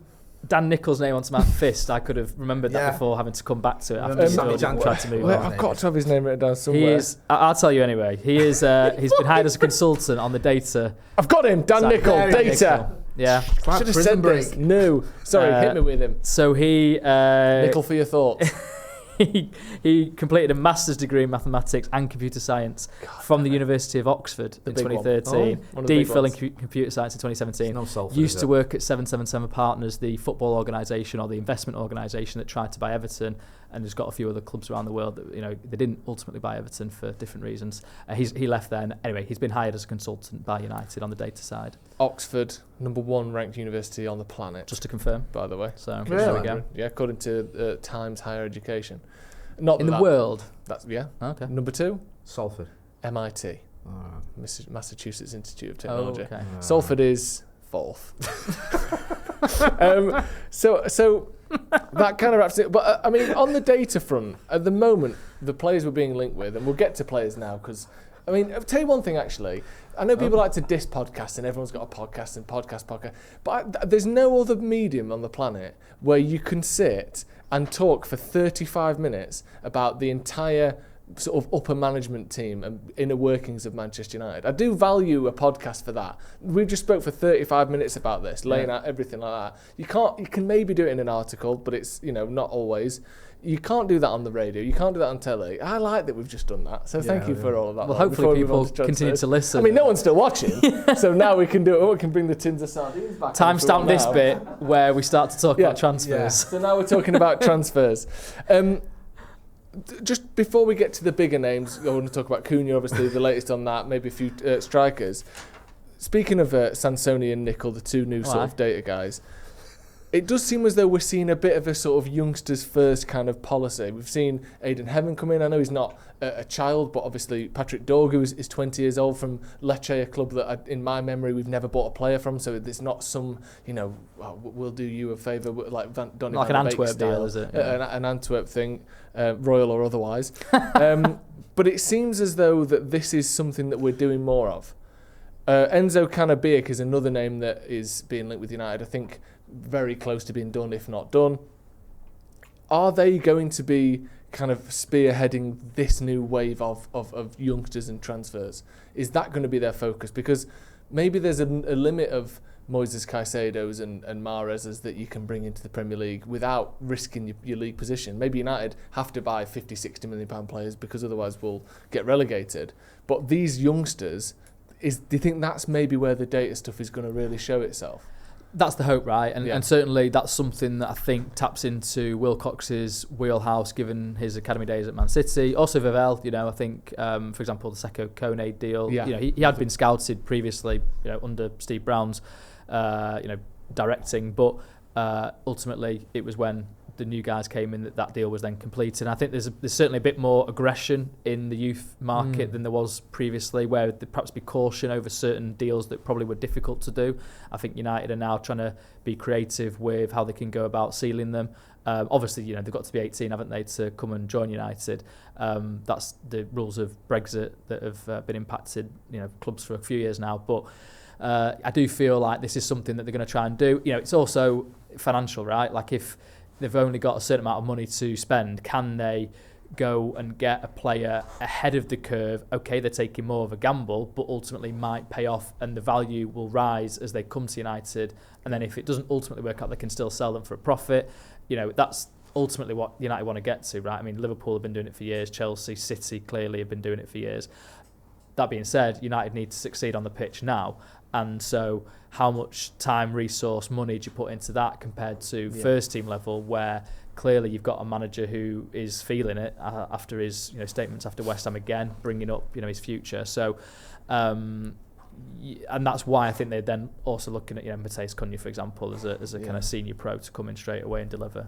Dan Nichol's name onto my fist, I could have remembered that Yeah. before having to come back to it after Remember he Sammy still Janklow? tried to move Well, on. I've got to have his name written down somewhere. He is. I'll tell you anyway. He is. He's been hired as a consultant on the data. I've got him, Dan side. Nicol, There he is. data. Yeah. Like Should have Prison said Break. this. No, sorry, hit me with him. So he. Nicol for your thoughts. he completed a master's degree in mathematics and computer science from the University of Oxford in big one. 2013. Oh, one of the big DPhil in ones. computer science in 2017. No Salford, Used is to it? work at 777 Partners, the football organisation or the investment organisation that tried to buy Everton, and has got a few other clubs around the world that they didn't ultimately buy Everton for different reasons. He left there. And anyway, he's been hired as a consultant by United on the data side. Oxford, #1 ranked university on the planet. Just to confirm. by the way. So Really? there we go. Yeah, according to Times Higher Education. Not In the that- world. That's yeah. Okay. #2, Salford. MIT, Alright. Massachusetts Institute of Oh, Technology. okay. Salford is 4th. So that kind of wraps it. But I mean, on the data front, at the moment, the players we're being linked with, and we'll get to players now, because I mean, I'll tell you one thing actually. I know people like to diss podcasts, and everyone's got a podcast and podcast. But there's no other medium on the planet where you can sit and talk for 35 minutes about the entire sort of upper management team and inner workings of Manchester United. I do value a podcast for that. We just spoke for 35 minutes about this, laying out everything like that. You can maybe do it in an article, but it's, not always. You can't do that on the radio. You can't do that on telly. I like that we've just done that. So thank you for all of that. Well, Lauren, hopefully before we move on people to continue transfers. to listen. I mean, no one's still watching. So now we can do it. We can bring the tins of sardines back. Timestamp this bit where we start to talk about transfers. Yeah. So now we're talking about transfers. Just before we get to the bigger names, I want to talk about Cunha, obviously, the latest on that, maybe a few strikers. Speaking of Sansoni and Nicol, the two new sort of data guys, it does seem as though we're seeing a bit of a sort of youngsters first kind of policy. We've seen Aidan Heaven come in. I know he's not a child, but obviously Patrick Dorgu is 20 years old from Lecce, a club that in my memory we've never bought a player from. So it's not some, we'll do you a favour like Donny Like van an de Beek Antwerp style. deal, is it? Yeah. An Antwerp thing, royal or otherwise. But it seems as though that this is something that we're doing more of. Enzo Canabiak is another name that is being linked with United. I think very close to being done, if not done. Are they going to be kind of spearheading this new wave of youngsters and transfers? Is that going to be their focus? Because maybe there's a limit of Moises Caicedos and Mahrez's that you can bring into the Premier League without risking your league position. Maybe United have to buy 50, 60 million pound players because otherwise we'll get relegated. But these youngsters, do you think that's maybe where the data stuff is going to really show itself? That's the hope, right? And certainly that's something that I think taps into Wilcox's wheelhouse, given his academy days at Man City. Also Vivell, I think, for example, the Sekou Kone deal. Yeah. He had been scouted previously, under Steve Brown's, directing, but ultimately it was when the new guys came in that deal was then completed. And I think there's certainly a bit more aggression in the youth market than there was previously, where there'd perhaps be caution over certain deals that probably were difficult to do. I think United are now trying to be creative with how they can go about sealing them. Obviously, they've got to be 18, haven't they, to come and join United. That's the rules of Brexit that have been impacted, clubs for a few years now. But I do feel like this is something that they're going to try and do. It's also financial, right? Like if they've only got a certain amount of money to spend, can they go and get a player ahead of the curve? Okay, they're taking more of a gamble, but ultimately might pay off and the value will rise as they come to United. And then if it doesn't ultimately work out, they can still sell them for a profit. That's ultimately what United want to get to, right? I mean, Liverpool have been doing it for years. Chelsea, City clearly have been doing it for years. That being said, United need to succeed on the pitch now. And so how much time, resource, money do you put into that compared to first team level, where clearly you've got a manager who is feeling it after his statements after West Ham again, bringing up his future. So, and that's why I think they're then also looking at Mateus Cunha, for example, as a kind of senior pro to come in straight away and deliver.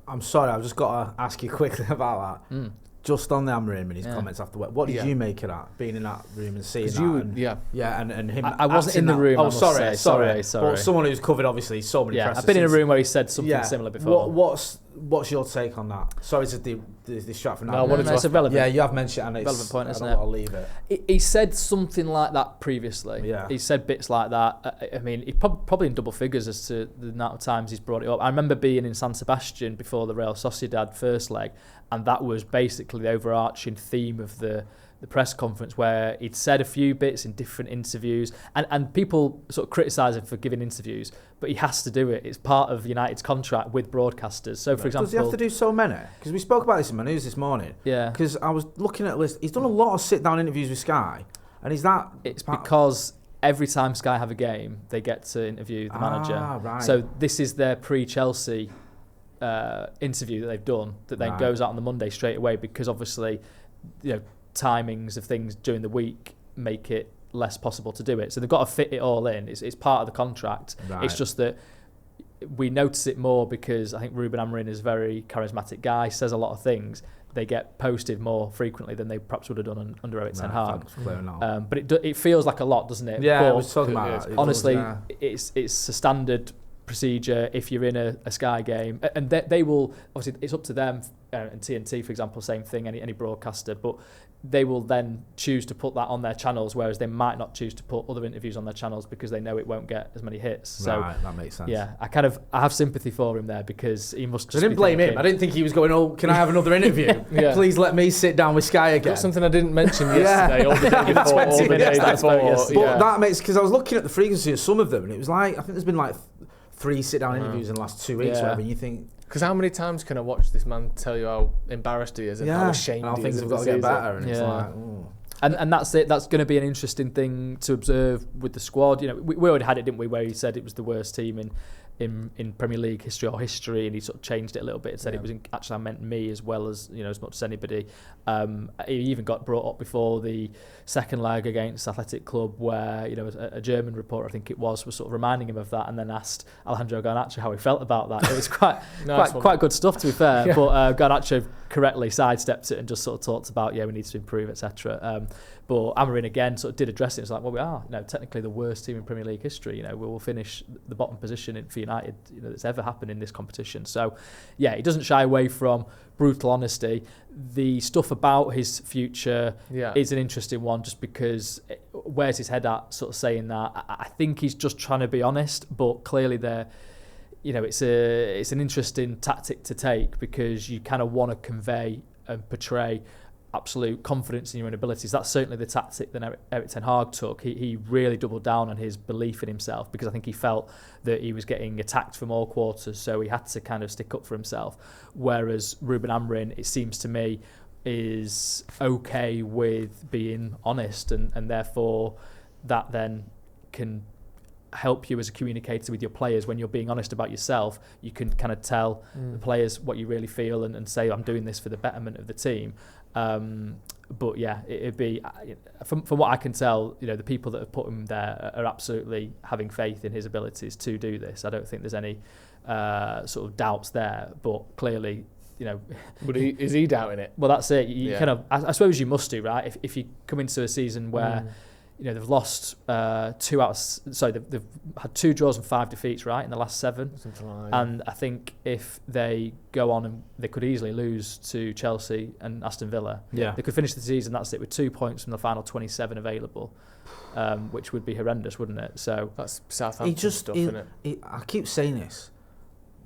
I'm sorry, I've just got to ask you quickly about that. Just on the Amorim and his comments after what did you make of that, being in that room and seeing that? And him. I wasn't in the room. Oh, sorry. But someone who's covered obviously so many. I've been in a room where he said something similar before. What's your take on that? Sorry to distract from that. No, it's irrelevant. Yeah, you have mentioned it, and it's relevant point, isn't it? I'll leave it. He said something like that previously. Yeah. He said bits like that. I mean, he probably in double figures as to the amount of times he's brought it up. I remember being in San Sebastian before the Real Sociedad first leg, and that was basically the overarching theme of the press conference, where he'd said a few bits in different interviews, and people sort of criticise him for giving interviews, but he has to do it. It's part of United's contract with broadcasters. So, for example, does he have to do so many? Because we spoke about this in my news this morning. Yeah. Because I was looking at a list. He's done a lot of sit-down interviews with Sky, and It's because every time Sky have a game, they get to interview the manager. Right. So this is their pre-Chelsea interview that they've done, that then goes out on the Monday straight away, because obviously, timings of things during the week make it less possible to do it. So they've got to fit it all in. It's part of the contract. Right. It's just that we notice it more because I think Ruben Amorim is a very charismatic guy, says a lot of things. They get posted more frequently than they perhaps would have done under Eric Ten Hag. But it feels like a lot, doesn't it? Yeah, but I was talking about that. Honestly, it's a standard procedure if you're in a Sky game, and they will obviously, it's up to them, and TNT for example, same thing, any broadcaster, but they will then choose to put that on their channels, whereas they might not choose to put other interviews on their channels because they know it won't get as many hits. So that makes sense. Yeah, I have sympathy for him there, because he must just I didn't blame him. I didn't think he was going, oh, can I have another interview? Please let me sit down with Sky again. That's something I didn't mention yesterday or the day before. But that makes, because I was looking at the frequency of some of them, and it was like, I think there's been like 3 sit-down interviews in the last 2 weeks, or whatever, and you think... Because how many times can I watch this man tell you how embarrassed he is and how ashamed and he is? Things have got to get better, and it's like... Ooh. And that's it. That's going to be an interesting thing to observe with the squad. We already had it, didn't we, where he said it was the worst team in Premier League history, and he sort of changed it a little bit and said it was actually I meant me as well as as much as anybody. He even got brought up before the second leg against Athletic Club, where a German reporter, I think it was sort of reminding him of that, and then asked Alejandro Garnacho how he felt about that. It was quite good stuff, to be fair. But Garnacho correctly sidestepped it and just sort of talked about we need to improve, etc. But Amorim again sort of did address it. It's like, well, we are technically the worst team in Premier League history. We will finish the bottom position for United that's ever happened in this competition. So he doesn't shy away from brutal honesty. The stuff about his future is an interesting one, just because where's his head at, sort of saying that. I think he's just trying to be honest, but clearly it's an interesting tactic to take, because you kind of want to convey and portray absolute confidence in your own abilities. That's certainly the tactic that Eric Ten Hag took. He really doubled down on his belief in himself, because I think he felt that he was getting attacked from all quarters, so he had to kind of stick up for himself. Whereas Ruben Amorim, it seems to me, is okay with being honest, and therefore that then can help you as a communicator with your players. When you're being honest about yourself, you can kind of tell the players what you really feel and say, I'm doing this for the betterment of the team. But it'd be, from what I can tell, the people that have put him there are absolutely having faith in his abilities to do this. I don't think there's any sort of doubts there, but clearly, But is he doubting it? Well, that's it. You kind of, I suppose you must do, right? If you come into a season where they've lost they've had 2 draws and 5 defeats, right, in the last 7. Something like that. And I think if they go on, and they could easily lose to Chelsea and Aston Villa. Yeah. They could finish the season, that's it, with 2 points from the final 27 available, which would be horrendous, wouldn't it? So that's Southampton stuff, isn't it? I keep saying this,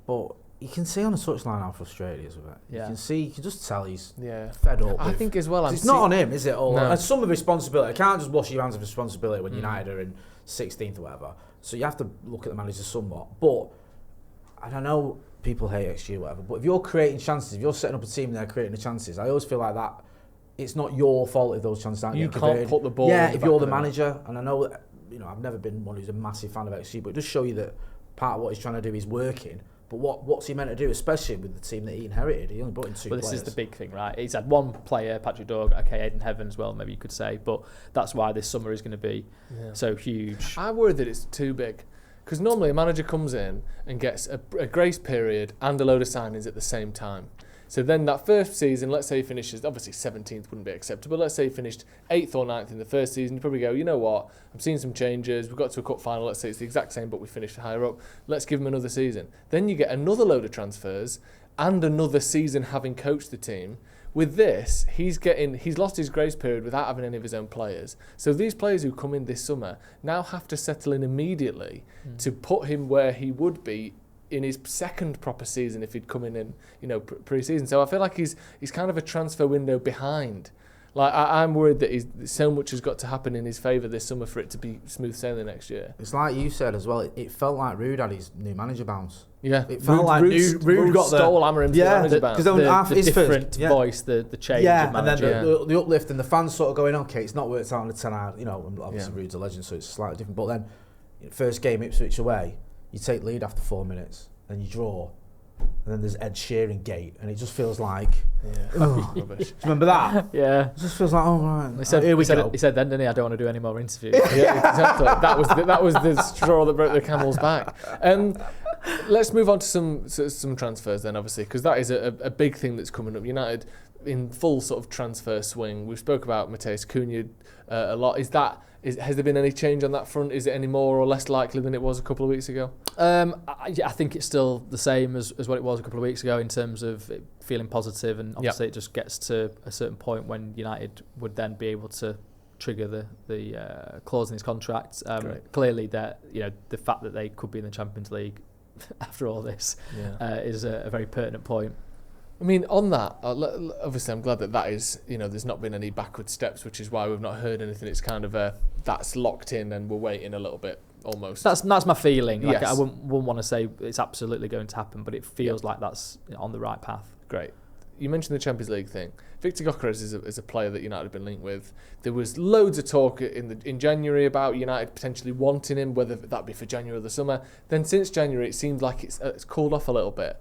but you can see on the touchline how frustrated he is with it. Yeah. You can just tell he's Yeah. fed up. I think as well. It's not on him, is it? Or No. and some of the responsibility. I can't just wash your hands of responsibility when United are in 16th or whatever. So you have to look at the manager somewhat. But I don't know, people hate XG or whatever. But if you're creating chances, if you're setting up a team and they're creating the chances, I always feel like that. It's not your fault if those chances aren't You getting can't converted. put the ball. Yeah, in if the you're back the of manager, and I know that, I've never been one who's a massive fan of XG, but it does show you that part of what he's trying to do is working. But what's he meant to do, especially with the team that he inherited? He only brought in 2 players. This is the big thing, right? He's had 1 player, Patrick Dorg, okay, Aidan Heaven as well, maybe you could say, but that's why this summer is going to be so huge. I'm worried that it's too big, because normally a manager comes in and gets a grace period and a load of signings at the same time. So then that first season, let's say he finishes, obviously 17th wouldn't be acceptable, let's say he finished 8th or 9th in the first season, you probably go, you know what, I'm seeing some changes, we've got to a cup final, let's say it's the exact same but we finished higher up, let's give him another season. Then you get another load of transfers and another season having coached the team. With this, he's lost his grace period without having any of his own players. So these players who come in this summer now have to settle in immediately to put him where he would be in his second proper season if he'd come in pre-season. So I feel like he's kind of a transfer window behind. Like I'm worried that so much has got to happen in his favour this summer for it to be smooth sailing next year. It's like you said as well. It felt like Rude had his new manager bounce. Yeah, it felt like Rude got stole Amorim's manager bounce. Because the different voice, the change. Yeah, of and manager. then the uplift and the fans sort of going, okay, it's not worked out on the 10 hour. Obviously Rude's a legend, so it's slightly different. But then, first game Ipswich away, you take lead after 4 minutes, then you draw, and then there's Ed Sheeran gate, and it just feels like, rubbish. Do you remember that? Yeah. It just feels like, oh right. Here we go. He said then, didn't he? I don't want to do any more interviews. Yeah, exactly. That was the straw that broke the camel's back. Let's move on to some transfers then, obviously, because that is a big thing that's coming up. United in full sort of transfer swing. We spoke about Mateus Cunha a lot. Has there been any change on that front? Is it any more or less likely than it was a couple of weeks ago? I think it's still the same as what it was a couple of weeks ago in terms of it feeling positive, and obviously it just gets to a certain point when United would then be able to trigger the clause in his contract. Clearly, that the fact that they could be in the Champions League after all this is a very pertinent point. I mean, on that, obviously I'm glad that is, there's not been any backward steps, which is why we've not heard anything. It's kind of that's locked in and we're waiting a little bit, almost. That's my feeling. Like, yes. I wouldn't want to say it's absolutely going to happen, but it feels like that's on the right path. Great. You mentioned the Champions League thing. Viktor Gyokeres is a player that United have been linked with. There was loads of talk in January about United potentially wanting him, whether that be for January or the summer. Then since January, it seemed like it's cooled off a little bit.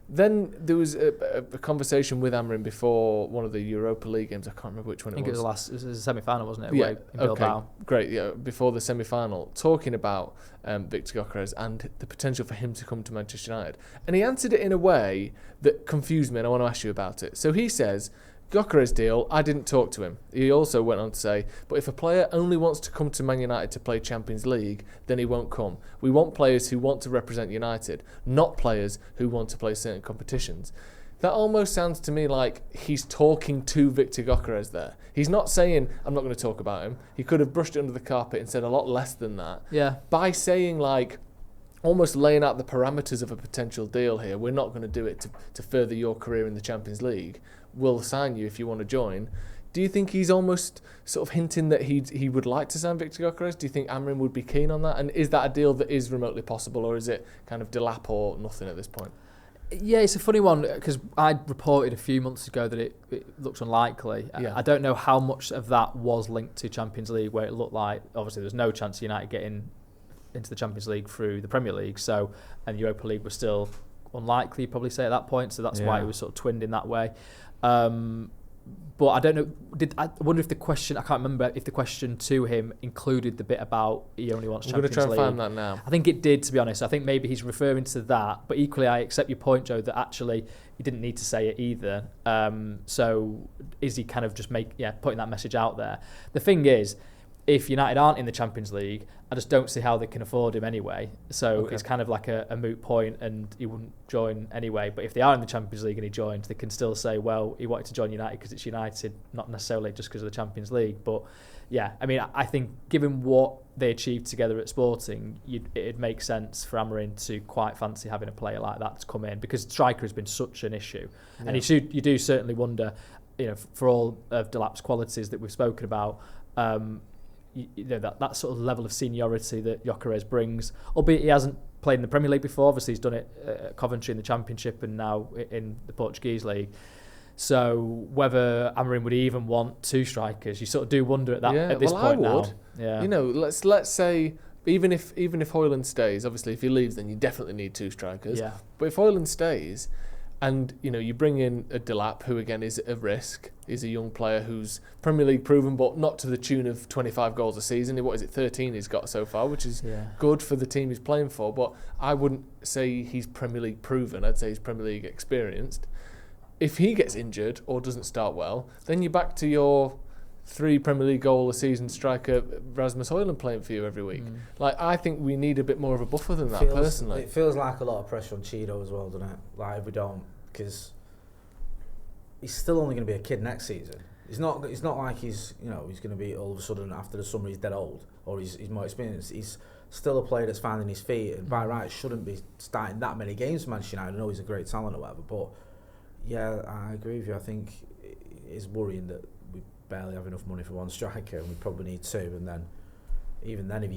Then there was a conversation with Amorim before one of the Europa League games. I can't remember which one it was. I think it was the semi-final, wasn't it? Yeah, in Bilbao. Great. Yeah, before the semi-final, talking about Viktor Gyokeres and the potential for him to come to Manchester United. And he answered it in a way that confused me, and I want to ask you about it. So he says, Gyokeres deal, I didn't talk to him. He also went on to say, but if a player only wants to come to Man United to play Champions League, then he won't come. We want players who want to represent United, not players who want to play certain competitions. That almost sounds to me like he's talking to Viktor Gyokeres there. He's not saying, I'm not going to talk about him. He could have brushed it under the carpet and said a lot less than that. Yeah. By saying, like, almost laying out the parameters of a potential deal here. We're not going to do it to further your career in the Champions League. We'll sign you if you want to join. Do you think he's almost sort of hinting that he would like to sign Viktor Gyokeres? Do you think Amorim would be keen on that? And is that a deal that is remotely possible, or is it kind of delap or nothing at this point? Yeah, it's a funny one because I reported a few months ago that it looks unlikely. Yeah. I don't know how much of that was linked to Champions League, where it looked like obviously there's no chance of United getting into the Champions League through the Premier League, and Europa League was still unlikely, you'd probably say at that point, so that's why it was sort of twinned in that way. But I don't know, I wonder if the question, I can't remember if the question to him included the bit about he only wants Champions League. I'm going to try and find that now. I think it did, to be honest. I think maybe he's referring to that, but equally I accept your point, Joe, that actually he didn't need to say it either. So is he kind of just putting that message out there? The thing is, if United aren't in the Champions League, I just don't see how they can afford him anyway. So it's kind of like a moot point, and he wouldn't join anyway. But if they are in the Champions League and he joins, they can still say, well, he wanted to join United because it's United, not necessarily just because of the Champions League. But yeah, I mean, I think given what they achieved together at Sporting, it'd make sense for Amorim to quite fancy having a player like that to come in, because striker has been such an issue. Yeah. And you do certainly wonder, for all of Delap's qualities that we've spoken about, that sort of level of seniority that Gyokeres brings, albeit he hasn't played in the Premier League before. Obviously, he's done it at Coventry in the Championship and now in the Portuguese league. So whether Amorim would even want two strikers, you sort of do wonder at this point now. Yeah. Let's say even if Højlund stays, obviously if he leaves, then you definitely need two strikers. Yeah. But if Højlund stays, and you bring in a Delap, who again is a risk, is a young player who's Premier League proven, but not to the tune of 25 goals a season. What is it, 13 he's got so far, which is good for the team he's playing for. But I wouldn't say he's Premier League proven. I'd say he's Premier League experienced. If he gets injured or doesn't start well, then you're back to your 3 Premier League goal a season striker Rasmus Højlund playing for you every week. I think we need a bit more of a buffer than that, personally. It feels like a lot of pressure on Cheeto as well, doesn't it? Like, if we don't, because he's still only going to be a kid next season. It's not like he's going to be all of a sudden after the summer he's dead old or he's more experienced. He's still a player that's finding his feet, and by rights shouldn't be starting that many games for Manchester United. I know he's a great talent or whatever, but yeah, I agree with you. I think it's worrying that we barely have enough money for one striker, and we probably need 2. And then, even then, if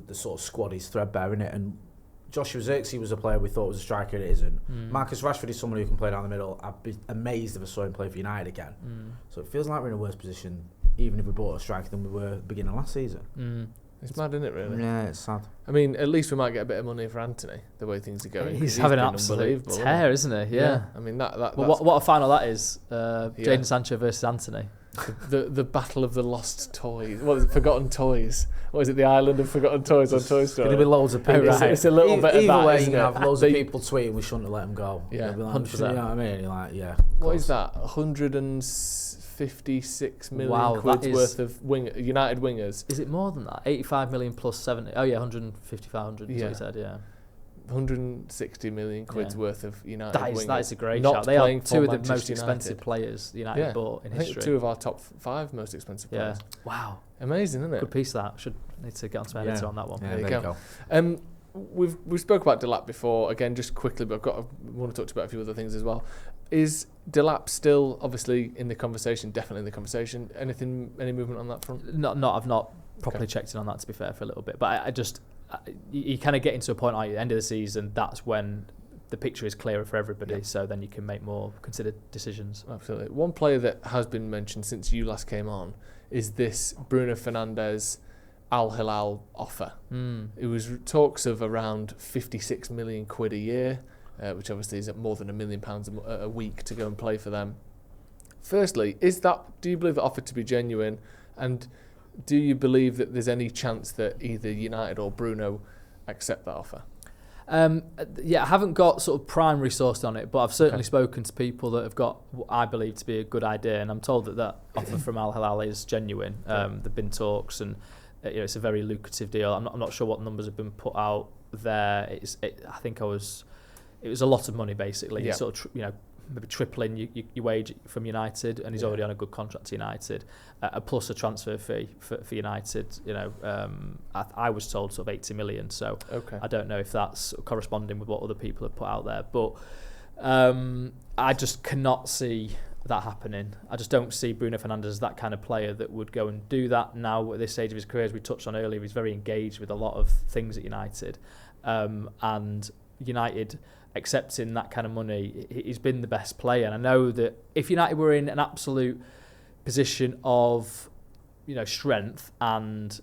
the sort of squad is threadbare, in it. And Joshua Zirkzee was a player we thought was a striker. It isn't. Marcus Rashford is someone who can play down the middle. I'd be amazed if I saw him play for United again. So it feels like we're in a worse position, even if we bought a striker, than we were at the beginning of last season. It's mad, isn't it, really? Yeah, it's sad. I mean, at least we might get a bit of money for Anthony, the way things are going. He's having an absolute tear, isn't he? Yeah. I mean, that. Well, what a final that is. Jadon Sancho versus Anthony. The battle of the lost toys. What is it? Forgotten toys. What is it? The island of forgotten toys on Toy Story. There'll be loads of people. It's a little bit of either that, way, isn't you it? have loads of people tweeting we shouldn't have let them go. Yeah, like, 100%. You know what I mean? You're like, yeah. What is that? 156 million quid's worth of United wingers. Is it more than that? 85 million plus 70. Oh yeah, 155, 100. That's what he said. Yeah. 160 million quid's worth of United wingers. That is a great shout. They are 2 of the most expensive players United bought in history. I think 2 of our top 5 most expensive players. Wow. Amazing, isn't it? Good piece that. Should need to get on some editor on that one. Yeah, there you go. We've spoke about Delap before, again, just quickly, but I want to talk about a few other things as well. Is Delap still obviously in the conversation? Definitely in the conversation. Any movement on that front? I've not properly checked in on that, to be fair, for a little bit. But you kind of get into a point at the end of the season, that's when the picture is clearer for everybody, so then you can make more considered decisions. Absolutely. One player that has been mentioned since you last came on is this Bruno Fernandes Al Hilal offer. It was talks of around 56 million quid a year, which obviously is more than £1 million a week to go and play for them. Firstly, do you believe the offer to be genuine, and do you believe that there's any chance that either United or Bruno accept that offer? I haven't got sort of primary sourced on it, but I've certainly spoken to people that have got what I believe to be a good idea, and I'm told that offer from Al Hilal is genuine. There've been talks, and it's a very lucrative deal. I'm not sure what numbers have been put out there. I think it was a lot of money, basically. Yeah. Sort of maybe tripling your wage from United, and he's already on a good contract to United, plus a transfer fee for United. I was told sort of 80 million, so I don't know if that's corresponding with what other people have put out there, but I just cannot see that happening. I just don't see Bruno Fernandes as that kind of player that would go and do that now at this stage of his career. As we touched on earlier, he's very engaged with a lot of things at United, and United accepting that kind of money, he's been the best player. And I know that if United were in an absolute position of strength and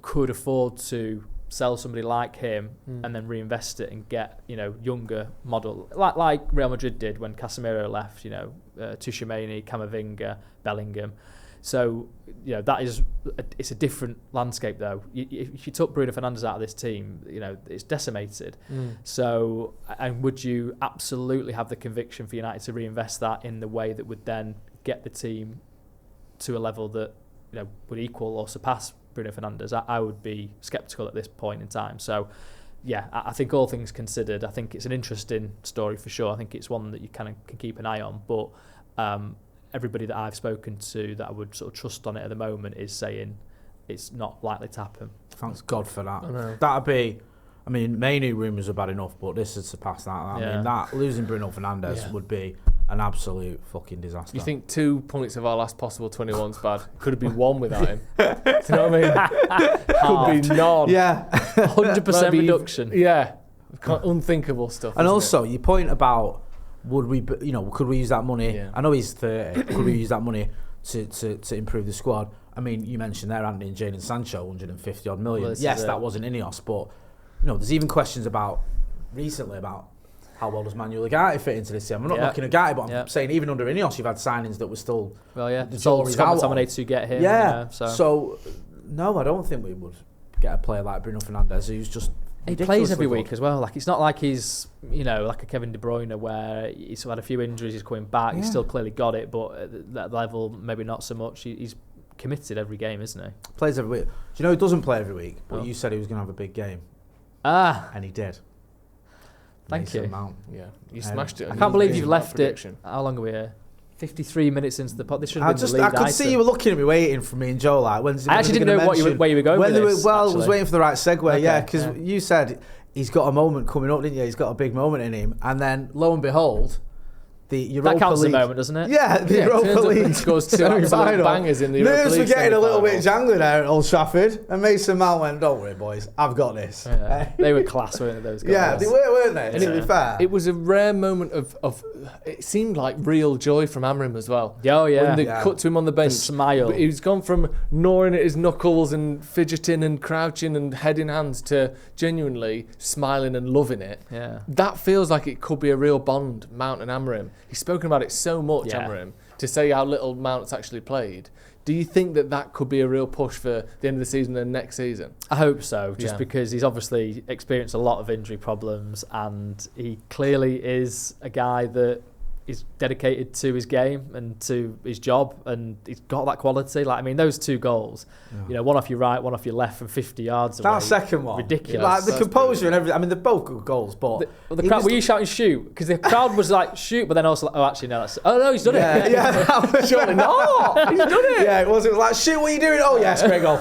could afford to sell somebody like him and then reinvest it and get younger model like Real Madrid did when Casemiro left, Tchouaméni, Camavinga, Bellingham. So it's a different landscape though. If you took Bruno Fernandes out of this team, it's decimated. So, and would you absolutely have the conviction for United to reinvest that in the way that would then get the team to a level that would equal or surpass Bruno Fernandes, I would be sceptical at this point in time. So, yeah, I think all things considered, I think it's an interesting story for sure. I think it's one that you kind of can keep an eye on. But everybody that I've spoken to that I would sort of trust on it at the moment is saying it's not likely to happen. Thanks God for that. That'd be... I mean, Mainoo rumours are bad enough, but this would surpass that. I mean, that losing Bruno Fernandes would be an absolute fucking disaster. You think 2 points of our last possible 21's bad? Could have been 1 without him. Do you know what I mean? Could be none. Yeah. 100% reduction. Yeah. Unthinkable stuff. And also, your point about could we use that money? Yeah. I know he's 30. Could we use that money to improve the squad? I mean, you mentioned there, Anthony and Jadon Sancho, 150 odd million. Well, yes, that wasn't INEOS, but there's even questions recently about how well does Manuel Ugarte fit into this team. I'm not knocking Ugarte, but I'm saying even under INEOS, you've had signings that were still... Well, yeah, the McTominay to get him. Yeah, so no, I don't think we would get a player like Bruno Fernandes who's just... He plays every week as well. Like, it's not like he's, like a Kevin De Bruyne where he's had a few injuries, he's coming back, he's still clearly got it, but at that level, maybe not so much. He's committed every game, isn't he? Plays every week. Do you know he doesn't play every week? But you said he was going to have a big game. And he did. Thank you. Yeah, you smashed it. I can't believe you've left it. How long are we here? 53 minutes into the pod. This should have been the lead I could item. see you were looking at me waiting for me and Joe. Like, I actually didn't know where you were going with this. I was waiting for the right segue, because you said he's got a moment coming up, didn't you? He's got a big moment in him. And then, lo and behold... The Europa that counts League. The moment, doesn't it? Yeah, the Europa League scores 2 absolute bangers in the Europa League. Nerves were getting a little bit jangly there at Old Trafford, and Mason Mount went, "Don't worry, boys, I've got this." Yeah. They were class, weren't they? Those guys. Yeah, they were, weren't they? To be fair, it was a rare moment of. It seemed like real joy from Amorim as well. Oh yeah, when they cut to him on the bench, the smile. He's gone from gnawing at his knuckles and fidgeting and crouching and head in hands to genuinely smiling and loving it. Yeah, that feels like it could be a real bond, Mount and Amorim. He's spoken about it so much, Amorim, to say how little Mount's actually played. Do you think that could be a real push for the end of the season and next season? I hope so, just because he's obviously experienced a lot of injury problems, and he clearly is a guy that is dedicated to his game and to his job, and he's got that quality. Like, I mean, those 2 goals, one off your right, one off your left from 50 yards away. That second one, ridiculous. Like the composure and everything. I mean, they're both good goals, but the crowd, were you shouting shoot? Because the crowd was like shoot, but then also like, actually no, he's done it. Yeah, surely not. He's done it. Yeah, it was like shoot. What are you doing? Oh yes, great goal.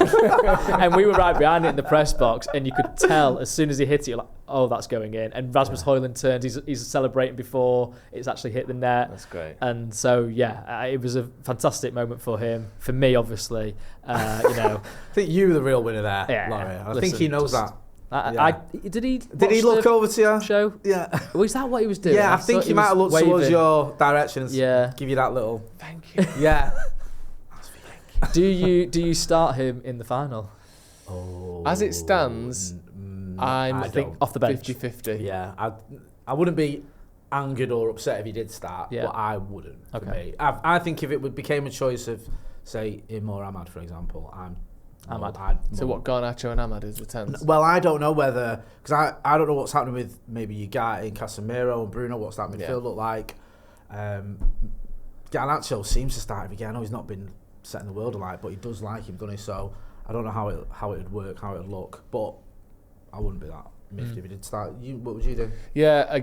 And we were right behind it in the press box, and you could tell as soon as he hit it, you're like, oh, that's going in. And Rasmus Højlund turns, he's celebrating before it's actually hit the net. That's great. And so, it was a fantastic moment for him. For me, obviously, I think you were the real winner there, Laurie. I think he knows that. Did he look over to you? Show? Yeah. Was that what he was doing? Yeah, I think he might have looked towards your direction and give you that little... Thank you. Yeah. Do you start him in the final? Oh, as it stands, I think off the bench 50-50. Yeah, I wouldn't be angered or upset if he did start, but I wouldn't. For me, I think if it became a choice of, say, him or Ahmad, for example, Ahmad. So what, Garnacho and Ahmad is the 10s? Well, I don't know whether, because I don't know what's happening with maybe Ugarte and Casemiro and Bruno. What's that midfield look like? Garnacho seems to start every game. I know he's not been setting the world alight, but he does like him, doesn't he? So I don't know how it would work, how it would look, but I wouldn't be that miffed if he did start. What would you do? Yeah,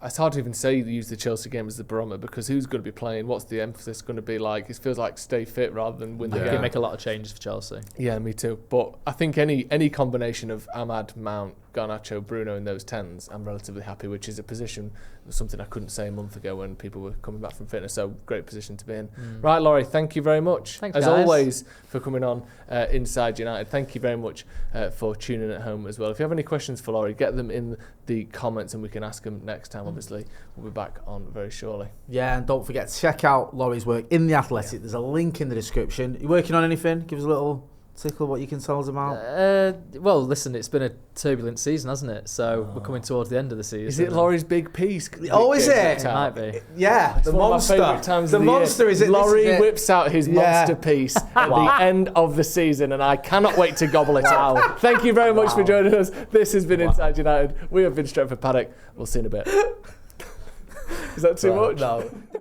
it's hard to even say use the Chelsea game as the barometer, because who's going to be playing? What's the emphasis going to be like? It feels like stay fit rather than win the game. They make a lot of changes for Chelsea. Yeah, me too. But I think any combination of Ahmad, Mount, Garnacho, Bruno in those 10s, I'm relatively happy, which is a position, something I couldn't say a month ago when people were coming back from fitness. So great position to be in. Right, Laurie, thank you very much. Thanks, as guys. always, for coming on Inside United. Thank you very much for tuning at home as well. If you have any questions for Laurie, get them in the comments and we can ask them next time. Obviously, we'll be back on very shortly. Yeah, and don't forget to check out Laurie's work in The Athletic. Yeah. There's a link in the description. You working on anything? Give us a little tickle what you can tell us about. Well, listen, it's been a turbulent season, hasn't it? So we're coming towards the end of the season. Is it Laurie's big piece? Oh, is it? It might be. Yeah, it's the monster. The monster is it. Laurie whips out his monster piece at the end of the season, and I cannot wait to gobble it out. Thank you very much for joining us. This has been Inside United. We have been Stretford Paddock. We'll see you in a bit. Is that too much? No.